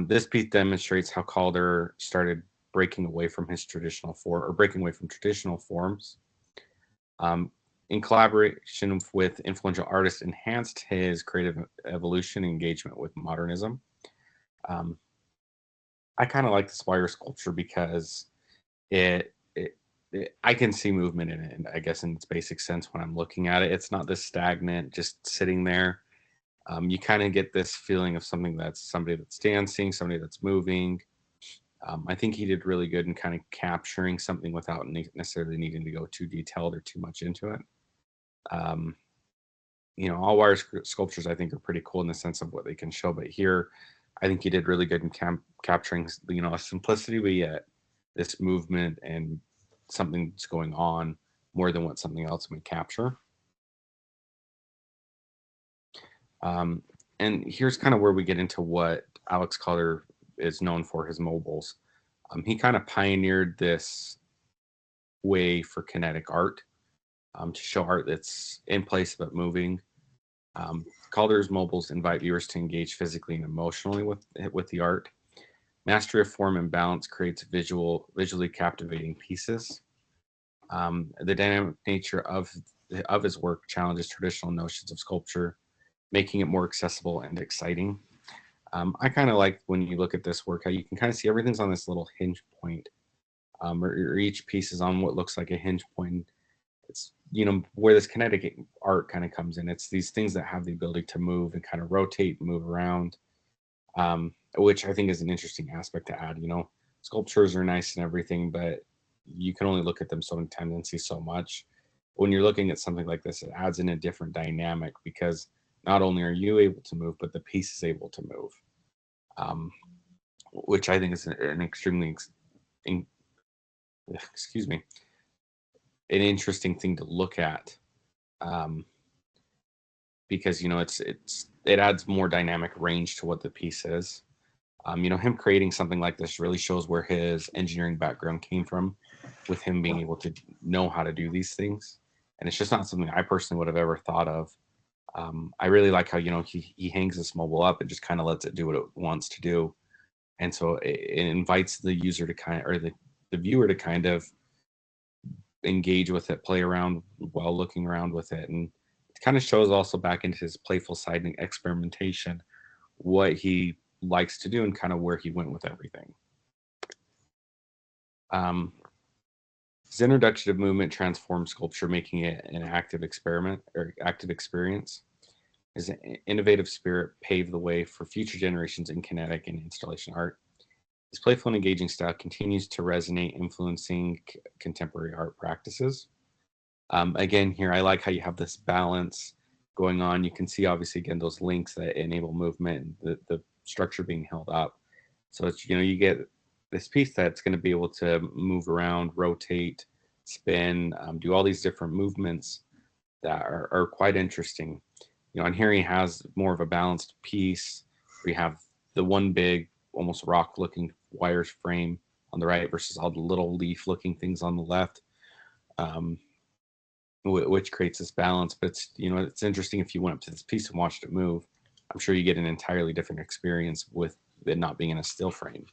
This piece demonstrates how Calder started breaking away from traditional forms. In collaboration with influential artists, enhanced his creative evolution and engagement with modernism. I kind of like this wire sculpture because I can see movement in it, and I guess in its basic sense when I'm looking at it. It's not this stagnant, just sitting there. You kind of get this feeling of somebody that's dancing, somebody that's moving. I think he did really good in kind of capturing something without necessarily needing to go too detailed or too much into it. All wire sculptures I think are pretty cool in the sense of what they can show, but here I think he did really good in capturing, a simplicity, but yet this movement and something that's going on more than what something else would capture. And here's kind of where we get into what Alex Calder is known for, his mobiles. He kind of pioneered this way for kinetic art, to show art that's in place but moving. Calder's mobiles invite viewers to engage physically and emotionally with the art. Mastery of form and balance creates visually captivating pieces. The dynamic nature of his work challenges traditional notions of sculpture, making it more accessible and exciting. I kind of like when you look at this work, how you can kind of see everything's on this little hinge point, or each piece is on what looks like a hinge point. It's, where this kinetic art kind of comes in. It's these things that have the ability to move and kind of rotate and move around, which I think is an interesting aspect to add. Sculptures are nice and everything, but you can only look at them so many times and see so much. When you're looking at something like this, it adds in a different dynamic because not only are you able to move, but the piece is able to move, which I think is an extremely, an interesting thing to look at, because it adds more dynamic range to what the piece is. Him creating something like this really shows where his engineering background came from, with him being able to know how to do these things. And it's just not something I personally would have ever thought of. I really like how he hangs this mobile up and just kind of lets it do what it wants to do, and so it invites the user to the viewer to kind of engage with it, play around while looking around with it, and it kind of shows also back into his playful side and experimentation, what he likes to do and kind of where he went with everything. His introduction of movement transformed sculpture, making it an active experiment or active experience. His innovative spirit paved the way for future generations in kinetic and installation art. His playful and engaging style continues to resonate, influencing contemporary art practices. Again, here I like how you have this balance going on. You can see obviously again those links that enable movement and the structure being held up. So it's, you get this piece that's going to be able to move around, rotate, spin, do all these different movements that are quite interesting. and here he has more of a balanced piece. We have the one big, almost rock-looking wires frame on the right versus all the little leaf-looking things on the left, which creates this balance. But it's interesting if you went up to this piece and watched it move. I'm sure you get an entirely different experience with it not being in a still frame,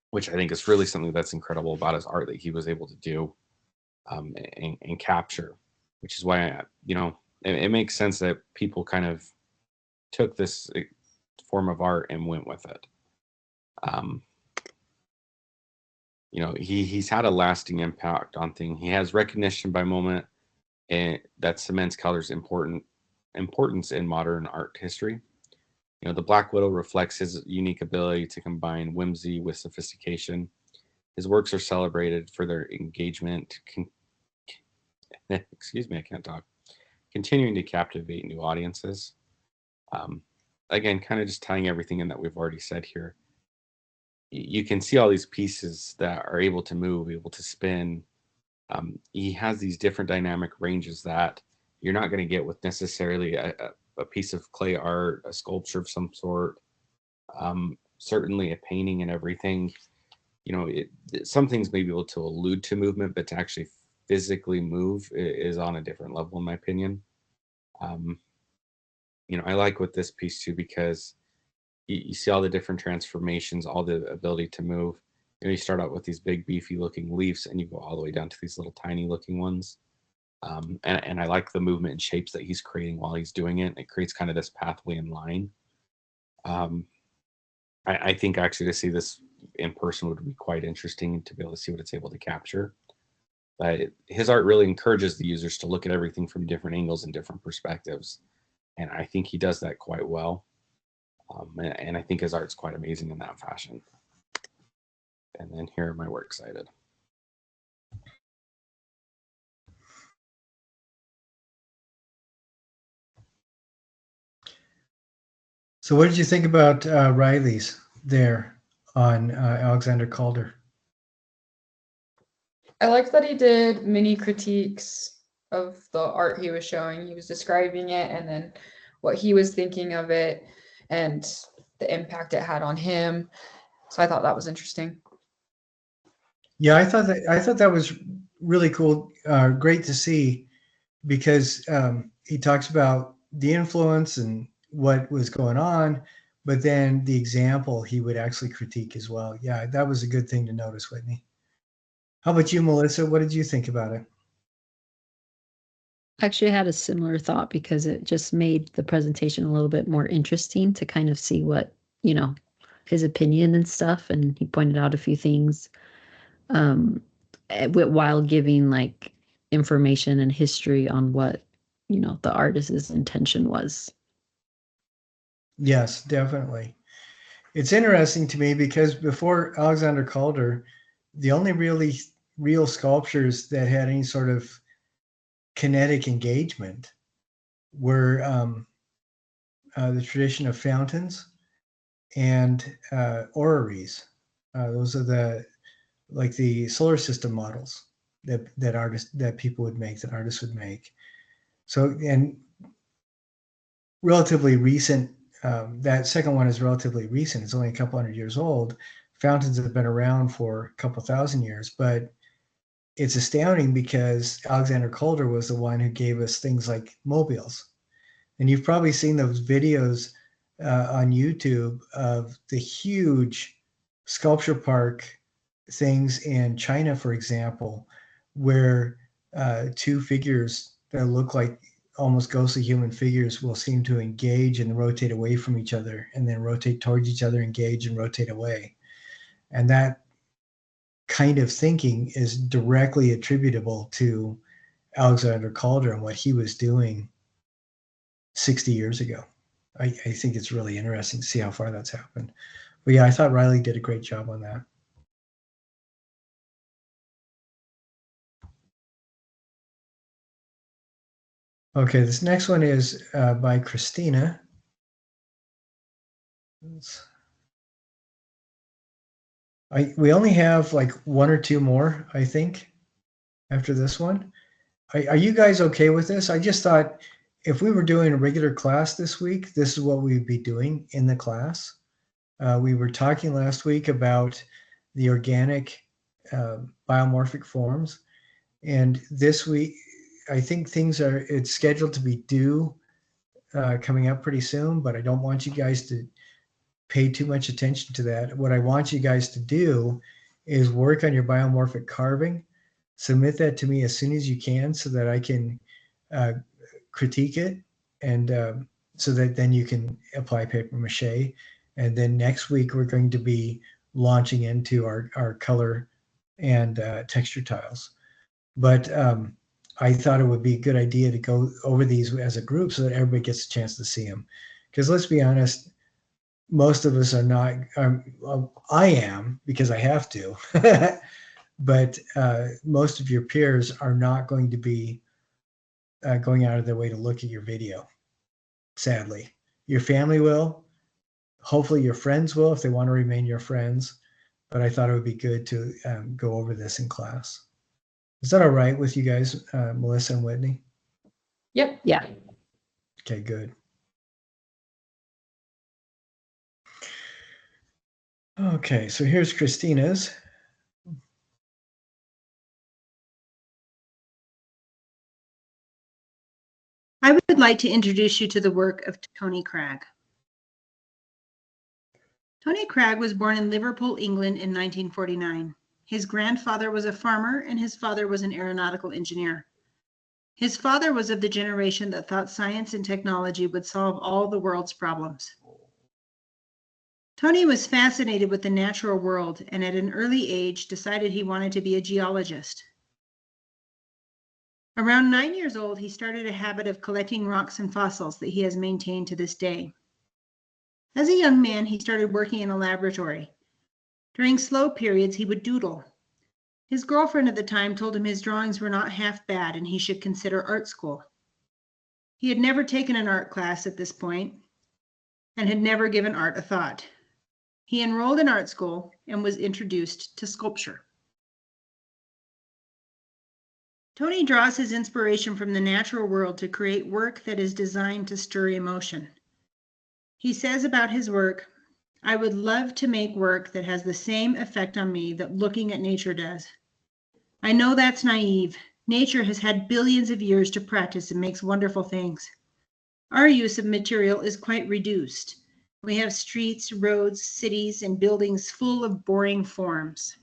which I think is really something that's incredible about his art that he was able to do and capture, which is why it makes sense that people kind of took this form of art and went with it. He's had a lasting impact on things. He has recognition by moment, and that cements Keller's importance in modern art history. The Black Widow reflects his unique ability to combine whimsy with sophistication. His works are celebrated for their engagement. Excuse me, I can't talk. Continuing to captivate new audiences. Again, kind of just tying everything in that we've already said here. You can see all these pieces that are able to move, able to spin. He has these different dynamic ranges that you're not going to get with necessarily a piece of clay art, a sculpture of some sort, certainly a painting and everything. Some things may be able to allude to movement, but to actually physically move is on a different level, in my opinion. I like with this piece too, because you see all the different transformations, all the ability to move. You start out with these big beefy looking leaves and you go all the way down to these little tiny looking ones. And I like the movement and shapes that he's creating while he's doing it. It creates kind of this pathway in line. I think actually to see this in person would be quite interesting, to be able to see what it's able to capture. But his art really encourages the users to look at everything from different angles and different perspectives. And I think he does that quite well. And I think his art's quite amazing in that fashion. And then here are my works cited. So what did you think about Riley's there on Alexander Calder? I liked that he did mini critiques of the art he was showing. He was describing it and then what he was thinking of it and the impact it had on him. So I thought that was interesting. Yeah, I thought that was really cool. Great to see, because he talks about the influence and what was going on, but then the example he would actually critique as well. Yeah, that was a good thing to notice, Whitney. How about you, Melissa? What did you think about it? Actually, I had a similar thought, because it just made the presentation a little bit more interesting to kind of see what, his opinion and stuff. And he pointed out a few things while giving like information and history on what, the artist's intention was. Yes, definitely. It's interesting to me because before Alexander Calder, the only really real sculptures that had any sort of kinetic engagement were the tradition of fountains and orreries. Those are the solar system models that people would make, that artists would make. So, and relatively recent, that second one is relatively recent. It's only a couple hundred years old. Fountains have been around for a couple thousand years, but it's astounding because Alexander Calder was the one who gave us things like mobiles. And you've probably seen those videos on YouTube of the huge sculpture park things in China, for example, where two figures that look like almost ghostly human figures will seem to engage and rotate away from each other, and then rotate towards each other, engage, and rotate away. And that kind of thinking is directly attributable to Alexander Calder and what he was doing 60 years ago. I think it's really interesting to see how far that's happened. But yeah, I thought Riley did a great job on that. Okay, this next one is by Christina. We only have like one or two more, I think, after this one. Are you guys okay with this? I just thought if we were doing a regular class this week, this is what we'd be doing in the class. We were talking last week about the organic biomorphic forms. And this week, I think it's scheduled to be due coming up pretty soon, but I don't want you guys to pay too much attention to that. What I want you guys to do is work on your biomorphic carving. Submit that to me as soon as you can so that I can critique it, and so that then you can apply paper mache. And then next week we're going to be launching into our color and texture tiles. But I thought it would be a good idea to go over these as a group so that everybody gets a chance to see them. Because let's be honest, most of us are not. I am, because I have to, but most of your peers are not going to be going out of their way to look at your video. Sadly, your family will. Hopefully, your friends will if they want to remain your friends. But I thought it would be good to go over this in class. Is that all right with you guys, Melissa and Whitney? Yep. Yeah. Okay, good. Okay, so here's Christina's. I would like to introduce you to the work of Tony Cragg. Tony Cragg was born in Liverpool, England in 1949. His grandfather was a farmer and his father was an aeronautical engineer. His father was of the generation that thought science and technology would solve all the world's problems. Tony was fascinated with the natural world and at an early age decided he wanted to be a geologist. Around 9 years old, he started a habit of collecting rocks and fossils that he has maintained to this day. As a young man, he started working in a laboratory. During slow periods, he would doodle. His girlfriend at the time told him his drawings were not half bad and he should consider art school. He had never taken an art class at this point and had never given art a thought. He enrolled in art school and was introduced to sculpture. Tony draws his inspiration from the natural world to create work that is designed to stir emotion. He says about his work, "I would love to make work that has the same effect on me that looking at nature does. I know that's naive. Nature has had billions of years to practice and makes wonderful things. Our use of material is quite reduced. We have streets, roads, cities, and buildings full of boring forms."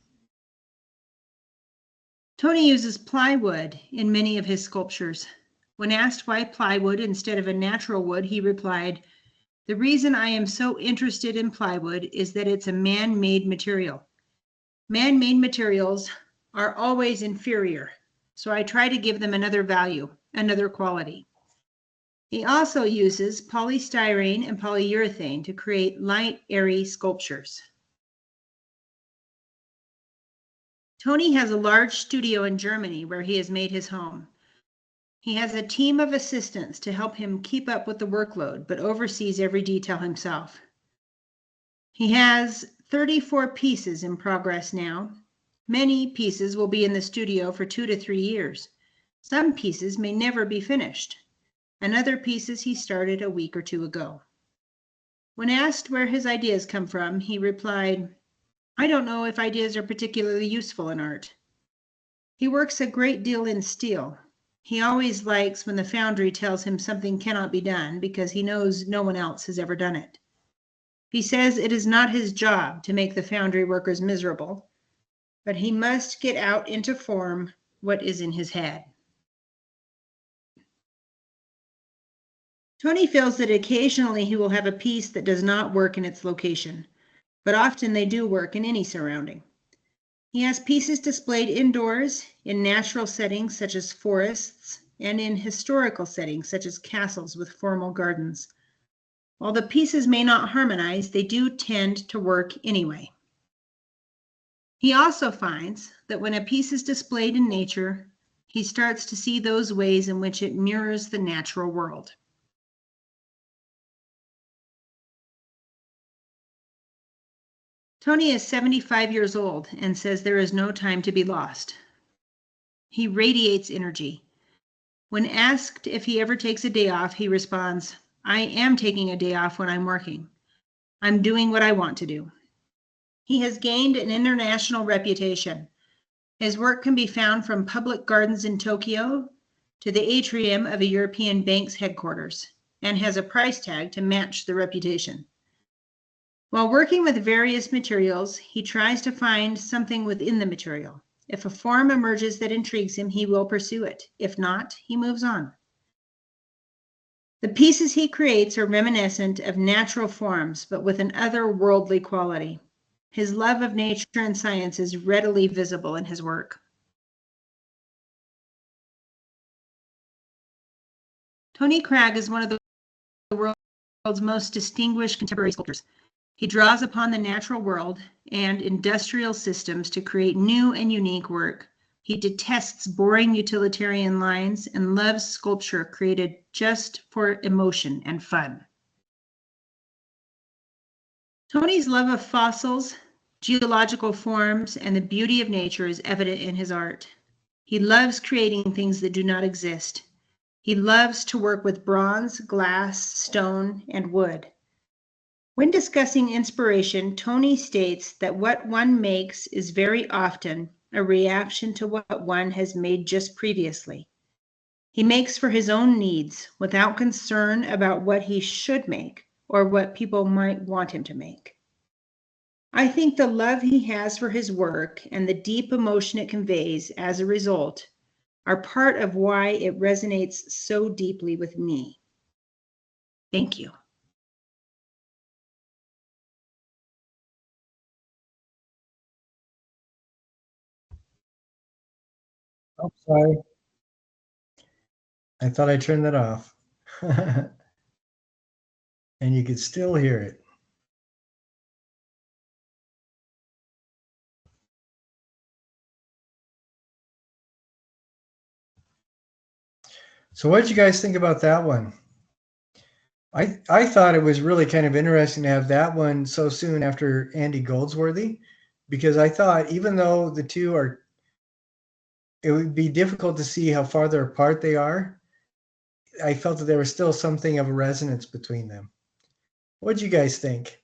Tony uses plywood in many of his sculptures. When asked why plywood instead of a natural wood, he replied, "The reason I am so interested in plywood is that it's a man-made material. Man-made materials are always inferior, so I try to give them another value, another quality." He also uses polystyrene and polyurethane to create light, airy sculptures. Tony has a large studio in Germany where he has made his home. He has a team of assistants to help him keep up with the workload, but oversees every detail himself. He has 34 pieces in progress now. Many pieces will be in the studio for 2 to 3 years. Some pieces may never be finished, and other pieces he started a week or two ago. When asked where his ideas come from, he replied, "I don't know if ideas are particularly useful in art." He works a great deal in steel. He always likes when the foundry tells him something cannot be done because he knows no one else has ever done it. He says it is not his job to make the foundry workers miserable, but he must get out into form what is in his head. Tony feels that occasionally he will have a piece that does not work in its location, but often they do work in any surrounding. He has pieces displayed indoors, in natural settings such as forests, and in historical settings such as castles with formal gardens. While the pieces may not harmonize, they do tend to work anyway. He also finds that when a piece is displayed in nature, he starts to see those ways in which it mirrors the natural world. Tony is 75 years old and says there is no time to be lost. He radiates energy. When asked if he ever takes a day off, he responds, "I am taking a day off when I'm working. I'm doing what I want to do." He has gained an international reputation. His work can be found from public gardens in Tokyo to the atrium of a European bank's headquarters, and has a price tag to match the reputation. While working with various materials, he tries to find something within the material. If a form emerges that intrigues him, he will pursue it. If not, he moves on. The pieces he creates are reminiscent of natural forms, but with an otherworldly quality. His love of nature and science is readily visible in his work. Tony Cragg is one of the world's most distinguished contemporary sculptors. He draws upon the natural world and industrial systems to create new and unique work. He detests boring utilitarian lines and loves sculpture created just for emotion and fun. Tony's love of fossils, geological forms, and the beauty of nature is evident in his art. He loves creating things that do not exist. He loves to work with bronze, glass, stone, and wood. When discussing inspiration, Tony states that what one makes is very often a reaction to what one has made just previously. He makes for his own needs without concern about what he should make or what people might want him to make. I think the love he has for his work and the deep emotion it conveys as a result are part of why it resonates so deeply with me. Thank you. Oh, sorry. I thought I turned that off. And you could still hear it. So what did you guys think about that one? I thought it was really kind of interesting to have that one so soon after Andy Goldsworthy, because I thought even though the two are, it would be difficult to see how farther apart they are, I felt that there was still something of a resonance between them. What did you guys think?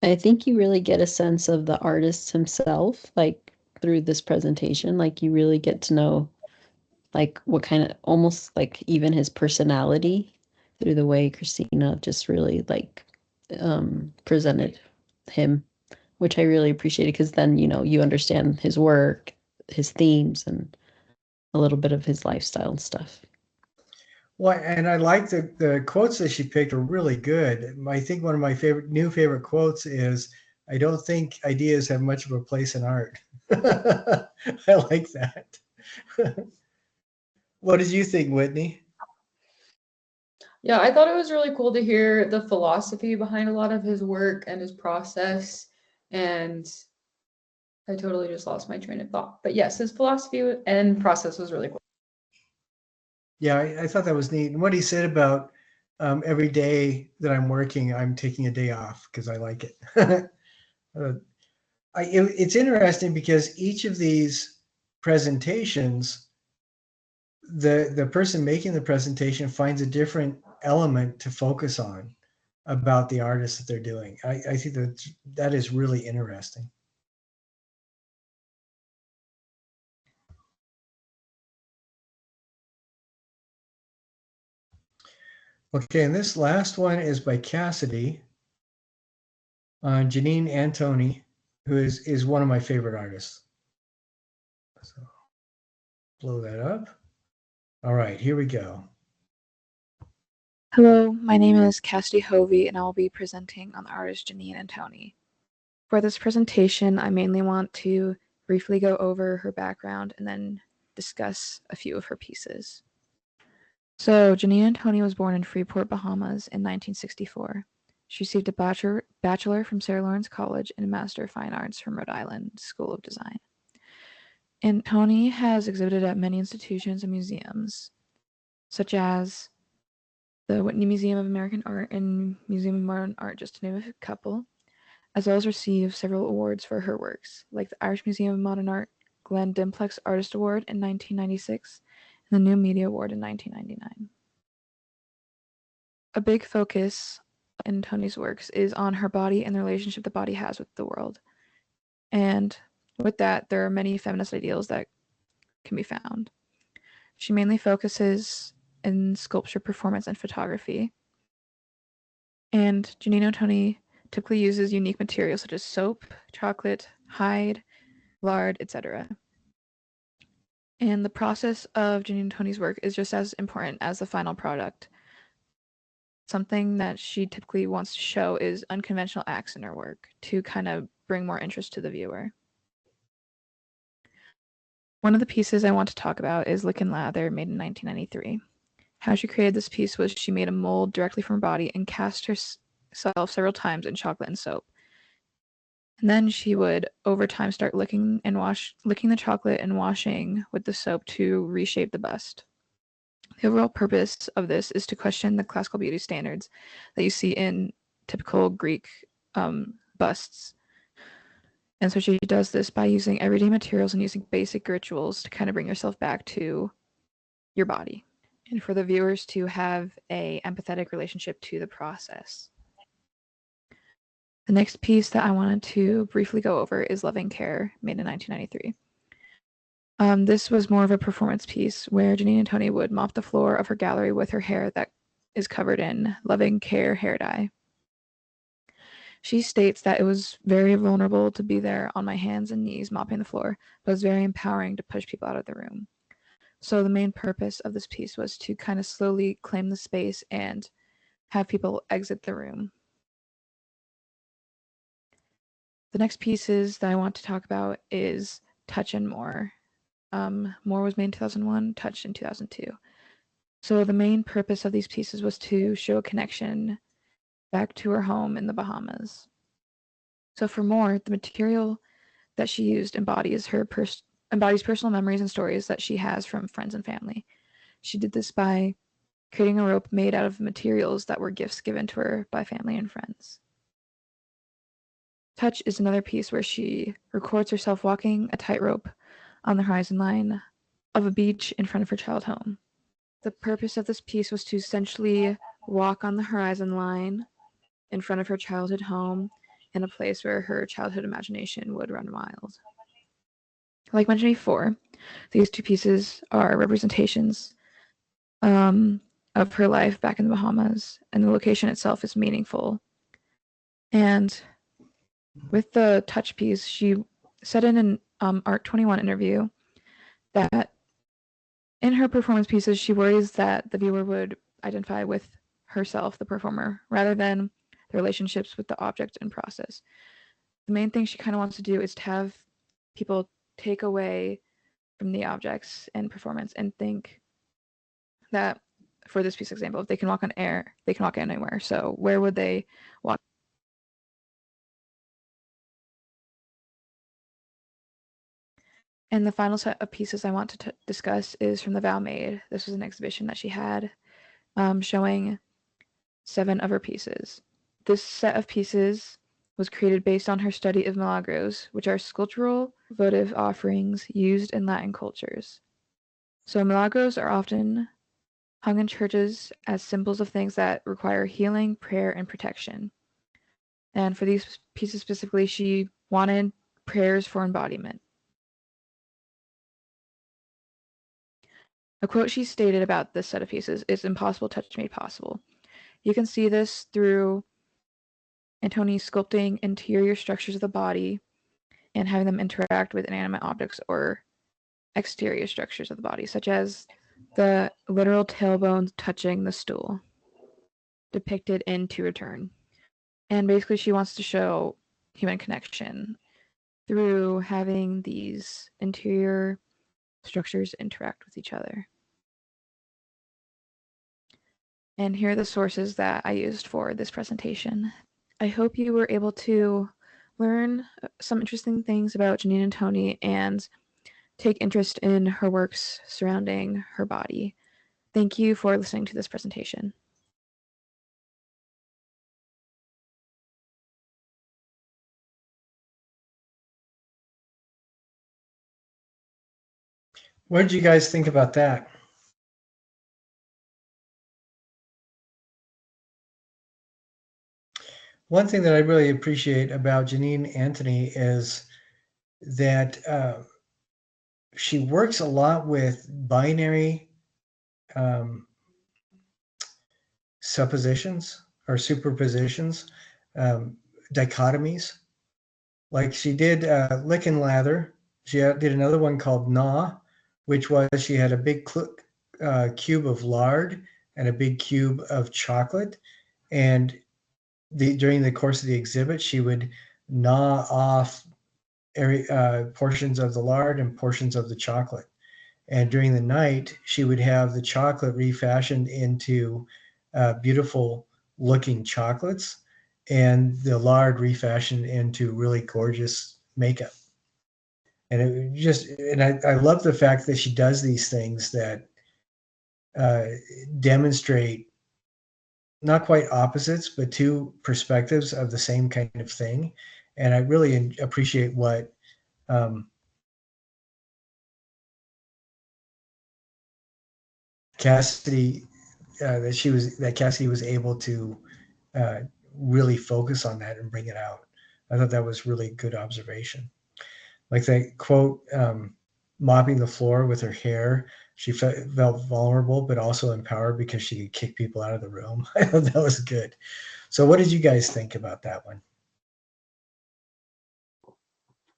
I think you really get a sense of the artist himself, like through this presentation. Like you really get to know like what kind of almost like even his personality through the way Christina just really like presented him, which I really appreciated because then you understand his work, his themes, and a little bit of his lifestyle and stuff. Well, and I like the quotes that she picked are really good. I think one of my new favorite quotes is, "I don't think ideas have much of a place in art." I like that. What did you think, Whitney? Yeah, I thought it was really cool to hear the philosophy behind a lot of his work and his process. And I totally just lost my train of thought. But yes, his philosophy and process was really cool. Yeah, I thought that was neat. And what he said about every day that I'm working, I'm taking a day off because I like it. It's interesting because each of these presentations, the person making the presentation finds a different element to focus on about the artist that they're doing. I think that is really interesting. Okay, and this last one is by Cassidy, Janine Antoni, who is one of my favorite artists. So blow that up. All right, here we go. Hello, my name is Cassidy Hovey, and I will be presenting on the artist Janine Antoni. For this presentation, I mainly want to briefly go over her background and then discuss a few of her pieces. So, Janine Antoni was born in Freeport, Bahamas in 1964. She received a bachelor from Sarah Lawrence College and a Master of Fine Arts from Rhode Island School of Design. Antoni has exhibited at many institutions and museums, such as the Whitney Museum of American Art and Museum of Modern Art, just to name a couple, as well as received several awards for her works, like the Irish Museum of Modern Art Glenn Dimplex Artist Award in 1996 and the New Media Award in 1999. A big focus in Toni's works is on her body and the relationship the body has with the world. And with that, there are many feminist ideals that can be found. She mainly focuses in sculpture, performance, and photography. And Janino Toni typically uses unique materials such as soap, chocolate, hide, lard, etc. And the process of Janino Toni's work is just as important as the final product. Something that she typically wants to show is unconventional acts in her work to kind of bring more interest to the viewer. One of the pieces I want to talk about is Lick and Lather, made in 1993. How she created this piece was she made a mold directly from her body and cast herself several times in chocolate and soap. And then she would, over time, start licking the chocolate and washing with the soap to reshape the bust. The overall purpose of this is to question the classical beauty standards that you see in typical Greek busts. And so she does this by using everyday materials and using basic rituals to kind of bring yourself back to your body and for the viewers to have a empathetic relationship to the process. The next piece that I wanted to briefly go over is Loving Care, made in 1993. This was more of a performance piece where Janine Toni would mop the floor of her gallery with her hair that is covered in Loving Care hair dye. She states that it was very vulnerable to be there on my hands and knees mopping the floor, but it was very empowering to push people out of the room. So the main purpose of this piece was to kind of slowly claim the space and have people exit the room. The next pieces that I want to talk about is Touch and More. More was made in 2001, Touch in 2002. So the main purpose of these pieces was to show a connection back to her home in the Bahamas. So for More, the material that she used embodies personal memories and stories that she has from friends and family. She did this by creating a rope made out of materials that were gifts given to her by family and friends. Touch is another piece where she records herself walking a tightrope on the horizon line of a beach in front of her childhood home. The purpose of this piece was to essentially walk on the horizon line in front of her childhood home in a place where her childhood imagination would run wild. Like mentioned before, these two pieces are representations of her life back in the Bahamas, and the location itself is meaningful. And with the Touch piece, she said in an Art 21 interview that in her performance pieces, she worries that the viewer would identify with herself, the performer, rather than the relationships with the object and process. The main thing she kind of wants to do is to have people take away from the objects and performance and think that, for this piece example, if they can walk on air, they can walk anywhere. So where would they walk? And the final set of pieces I want to discuss is from the Vow Made. This was an exhibition that she had showing 7 of her pieces. This set of pieces was created based on her study of milagros, which are sculptural votive offerings used in Latin cultures. So milagros are often hung in churches as symbols of things that require healing, prayer, and protection. And for these pieces specifically, she wanted prayers for embodiment. A quote she stated about this set of pieces is "Impossible touch made possible." You can see this through Antoni sculpting interior structures of the body and having them interact with inanimate objects or exterior structures of the body, such as the literal tailbone touching the stool, depicted in To Return. And basically she wants to show human connection through having these interior structures interact with each other. And here are the sources that I used for this presentation. I hope you were able to learn some interesting things about Janine Toni and take interest in her works surrounding her body. Thank you for listening to this presentation. What did you guys think about that? One thing that I really appreciate about Janine Anthony is that she works a lot with binary suppositions or superpositions, dichotomies. Like she did Lick and Lather. She did another one called Gnaw, which was she had a big cube of lard and a big cube of chocolate. And during the course of the exhibit, she would gnaw off portions of the lard and portions of the chocolate. And during the night, she would have the chocolate refashioned into beautiful looking chocolates and the lard refashioned into really gorgeous makeup. And I love the fact that she does these things that demonstrate not quite opposites, but two perspectives of the same kind of thing. And I really appreciate what Cassidy that Cassidy was able to really focus on that and bring it out. I thought that was really good observation. Like that quote, mopping the floor with her hair, she felt vulnerable, but also empowered because she could kick people out of the room. I thought that was good. So what did you guys think about that one?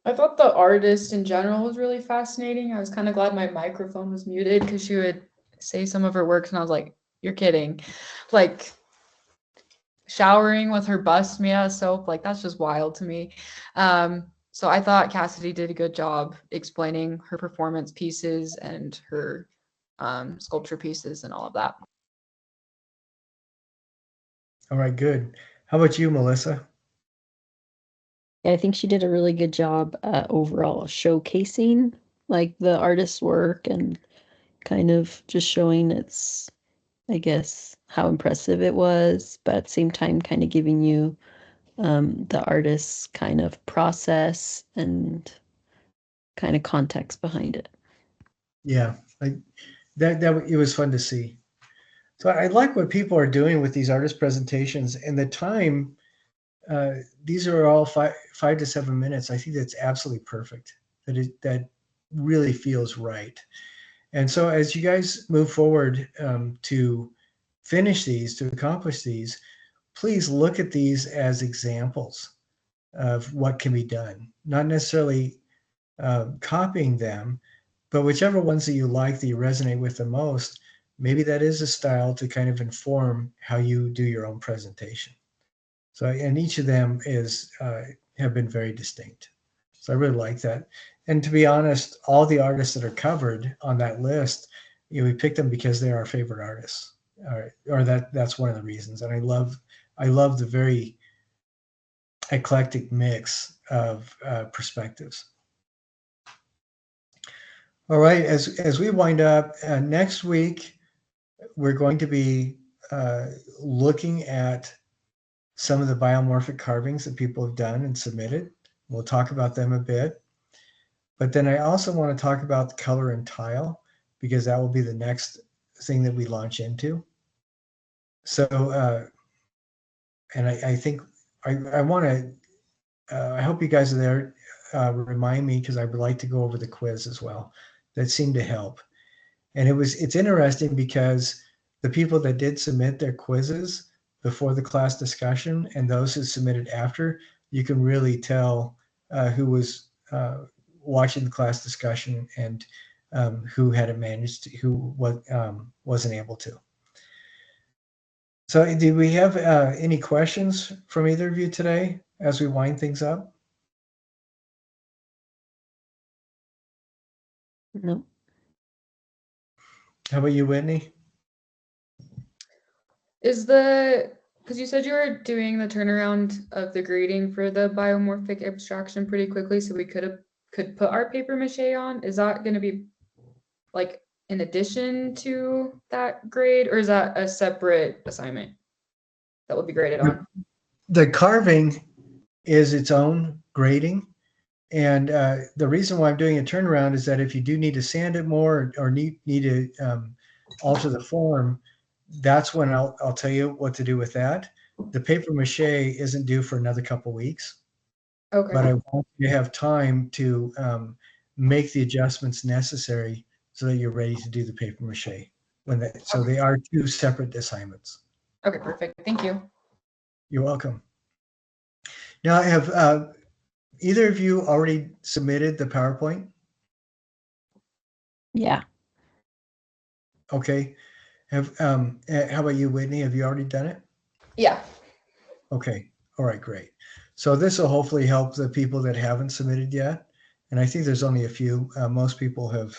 I thought the artist in general was really fascinating. I was kind of glad my microphone was muted because she would say some of her works and I was like, you're kidding. Like showering with her bust made out of soap, like that's just wild to me. So I thought Cassidy did a good job explaining her performance pieces and her sculpture pieces and all of that. All right, good. How about you, Melissa? Yeah, I think she did a really good job overall showcasing like the artist's work and kind of just showing its, I guess, how impressive it was, but at the same time kind of giving you the artist's kind of process and kind of context behind it. Yeah, that it was fun to see. So I like what people are doing with these artist presentations and the time. These are all 5 to 7 minutes. I think that's absolutely perfect. That really feels right. And so as you guys move forward to finish these, to accomplish these, please look at these as examples of what can be done. Not necessarily copying them, but whichever ones that you like, that you resonate with the most, maybe that is a style to kind of inform how you do your own presentation. So, and each of them have been very distinct. So I really like that. And to be honest, all the artists that are covered on that list, we picked them because they're our favorite artists, or that's one of the reasons. And I love the very eclectic mix of perspectives. All right, as we wind up next week, we're going to be looking at some of the biomorphic carvings that people have done and submitted. We'll talk about them a bit. But then I also want to talk about the color and tile because that will be the next thing that we launch into. So, and I think I want to, I hope you guys are there. Remind me because I would like to go over the quiz as well. That seemed to help. And it's interesting because the people that did submit their quizzes before the class discussion and those who submitted after, you can really tell who was watching the class discussion and who hadn't managed to, who wasn't able to. So do we have any questions from either of you today as we wind things up? No. How about you, Whitney? Because you said you were doing the turnaround of the grading for the biomorphic abstraction pretty quickly, so we could put our paper mache on. Is that going to be like in addition to that grade, or is that a separate assignment that will be graded on? The carving is its own grading, And the reason why I'm doing a turnaround is that if you do need to sand it more or need to alter the form, that's when I'll tell you what to do with that. The paper mache isn't due for another couple weeks, Okay. but I want you to have time to make the adjustments necessary so that you're ready to do the paper mache. So they are two separate assignments. Okay, perfect. Thank you. You're welcome. Now, have either of you already submitted the PowerPoint? Yeah. Okay. How about you, Whitney? Have you already done it? Yeah. Okay. All right, great. So this will hopefully help the people that haven't submitted yet. And I think there's only a few. Most people have.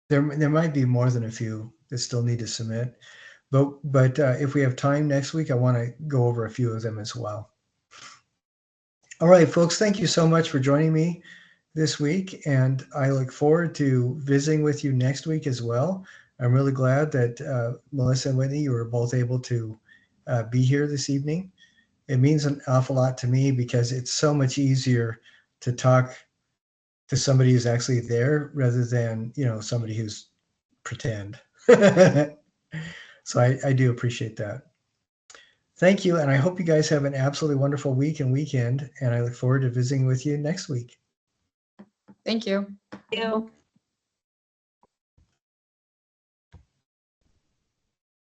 There might be more than a few that still need to submit. But if we have time next week, I want to go over a few of them as well. All right, folks, thank you so much for joining me this week, and I look forward to visiting with you next week as well. I'm really glad that Melissa and Whitney, you were both able to be here this evening. It means an awful lot to me because it's so much easier to talk to somebody who's actually there rather than, somebody who's pretend. So I do appreciate that. Thank you, and I hope you guys have an absolutely wonderful week and weekend, and I look forward to visiting with you next week. Thank you. Thank you.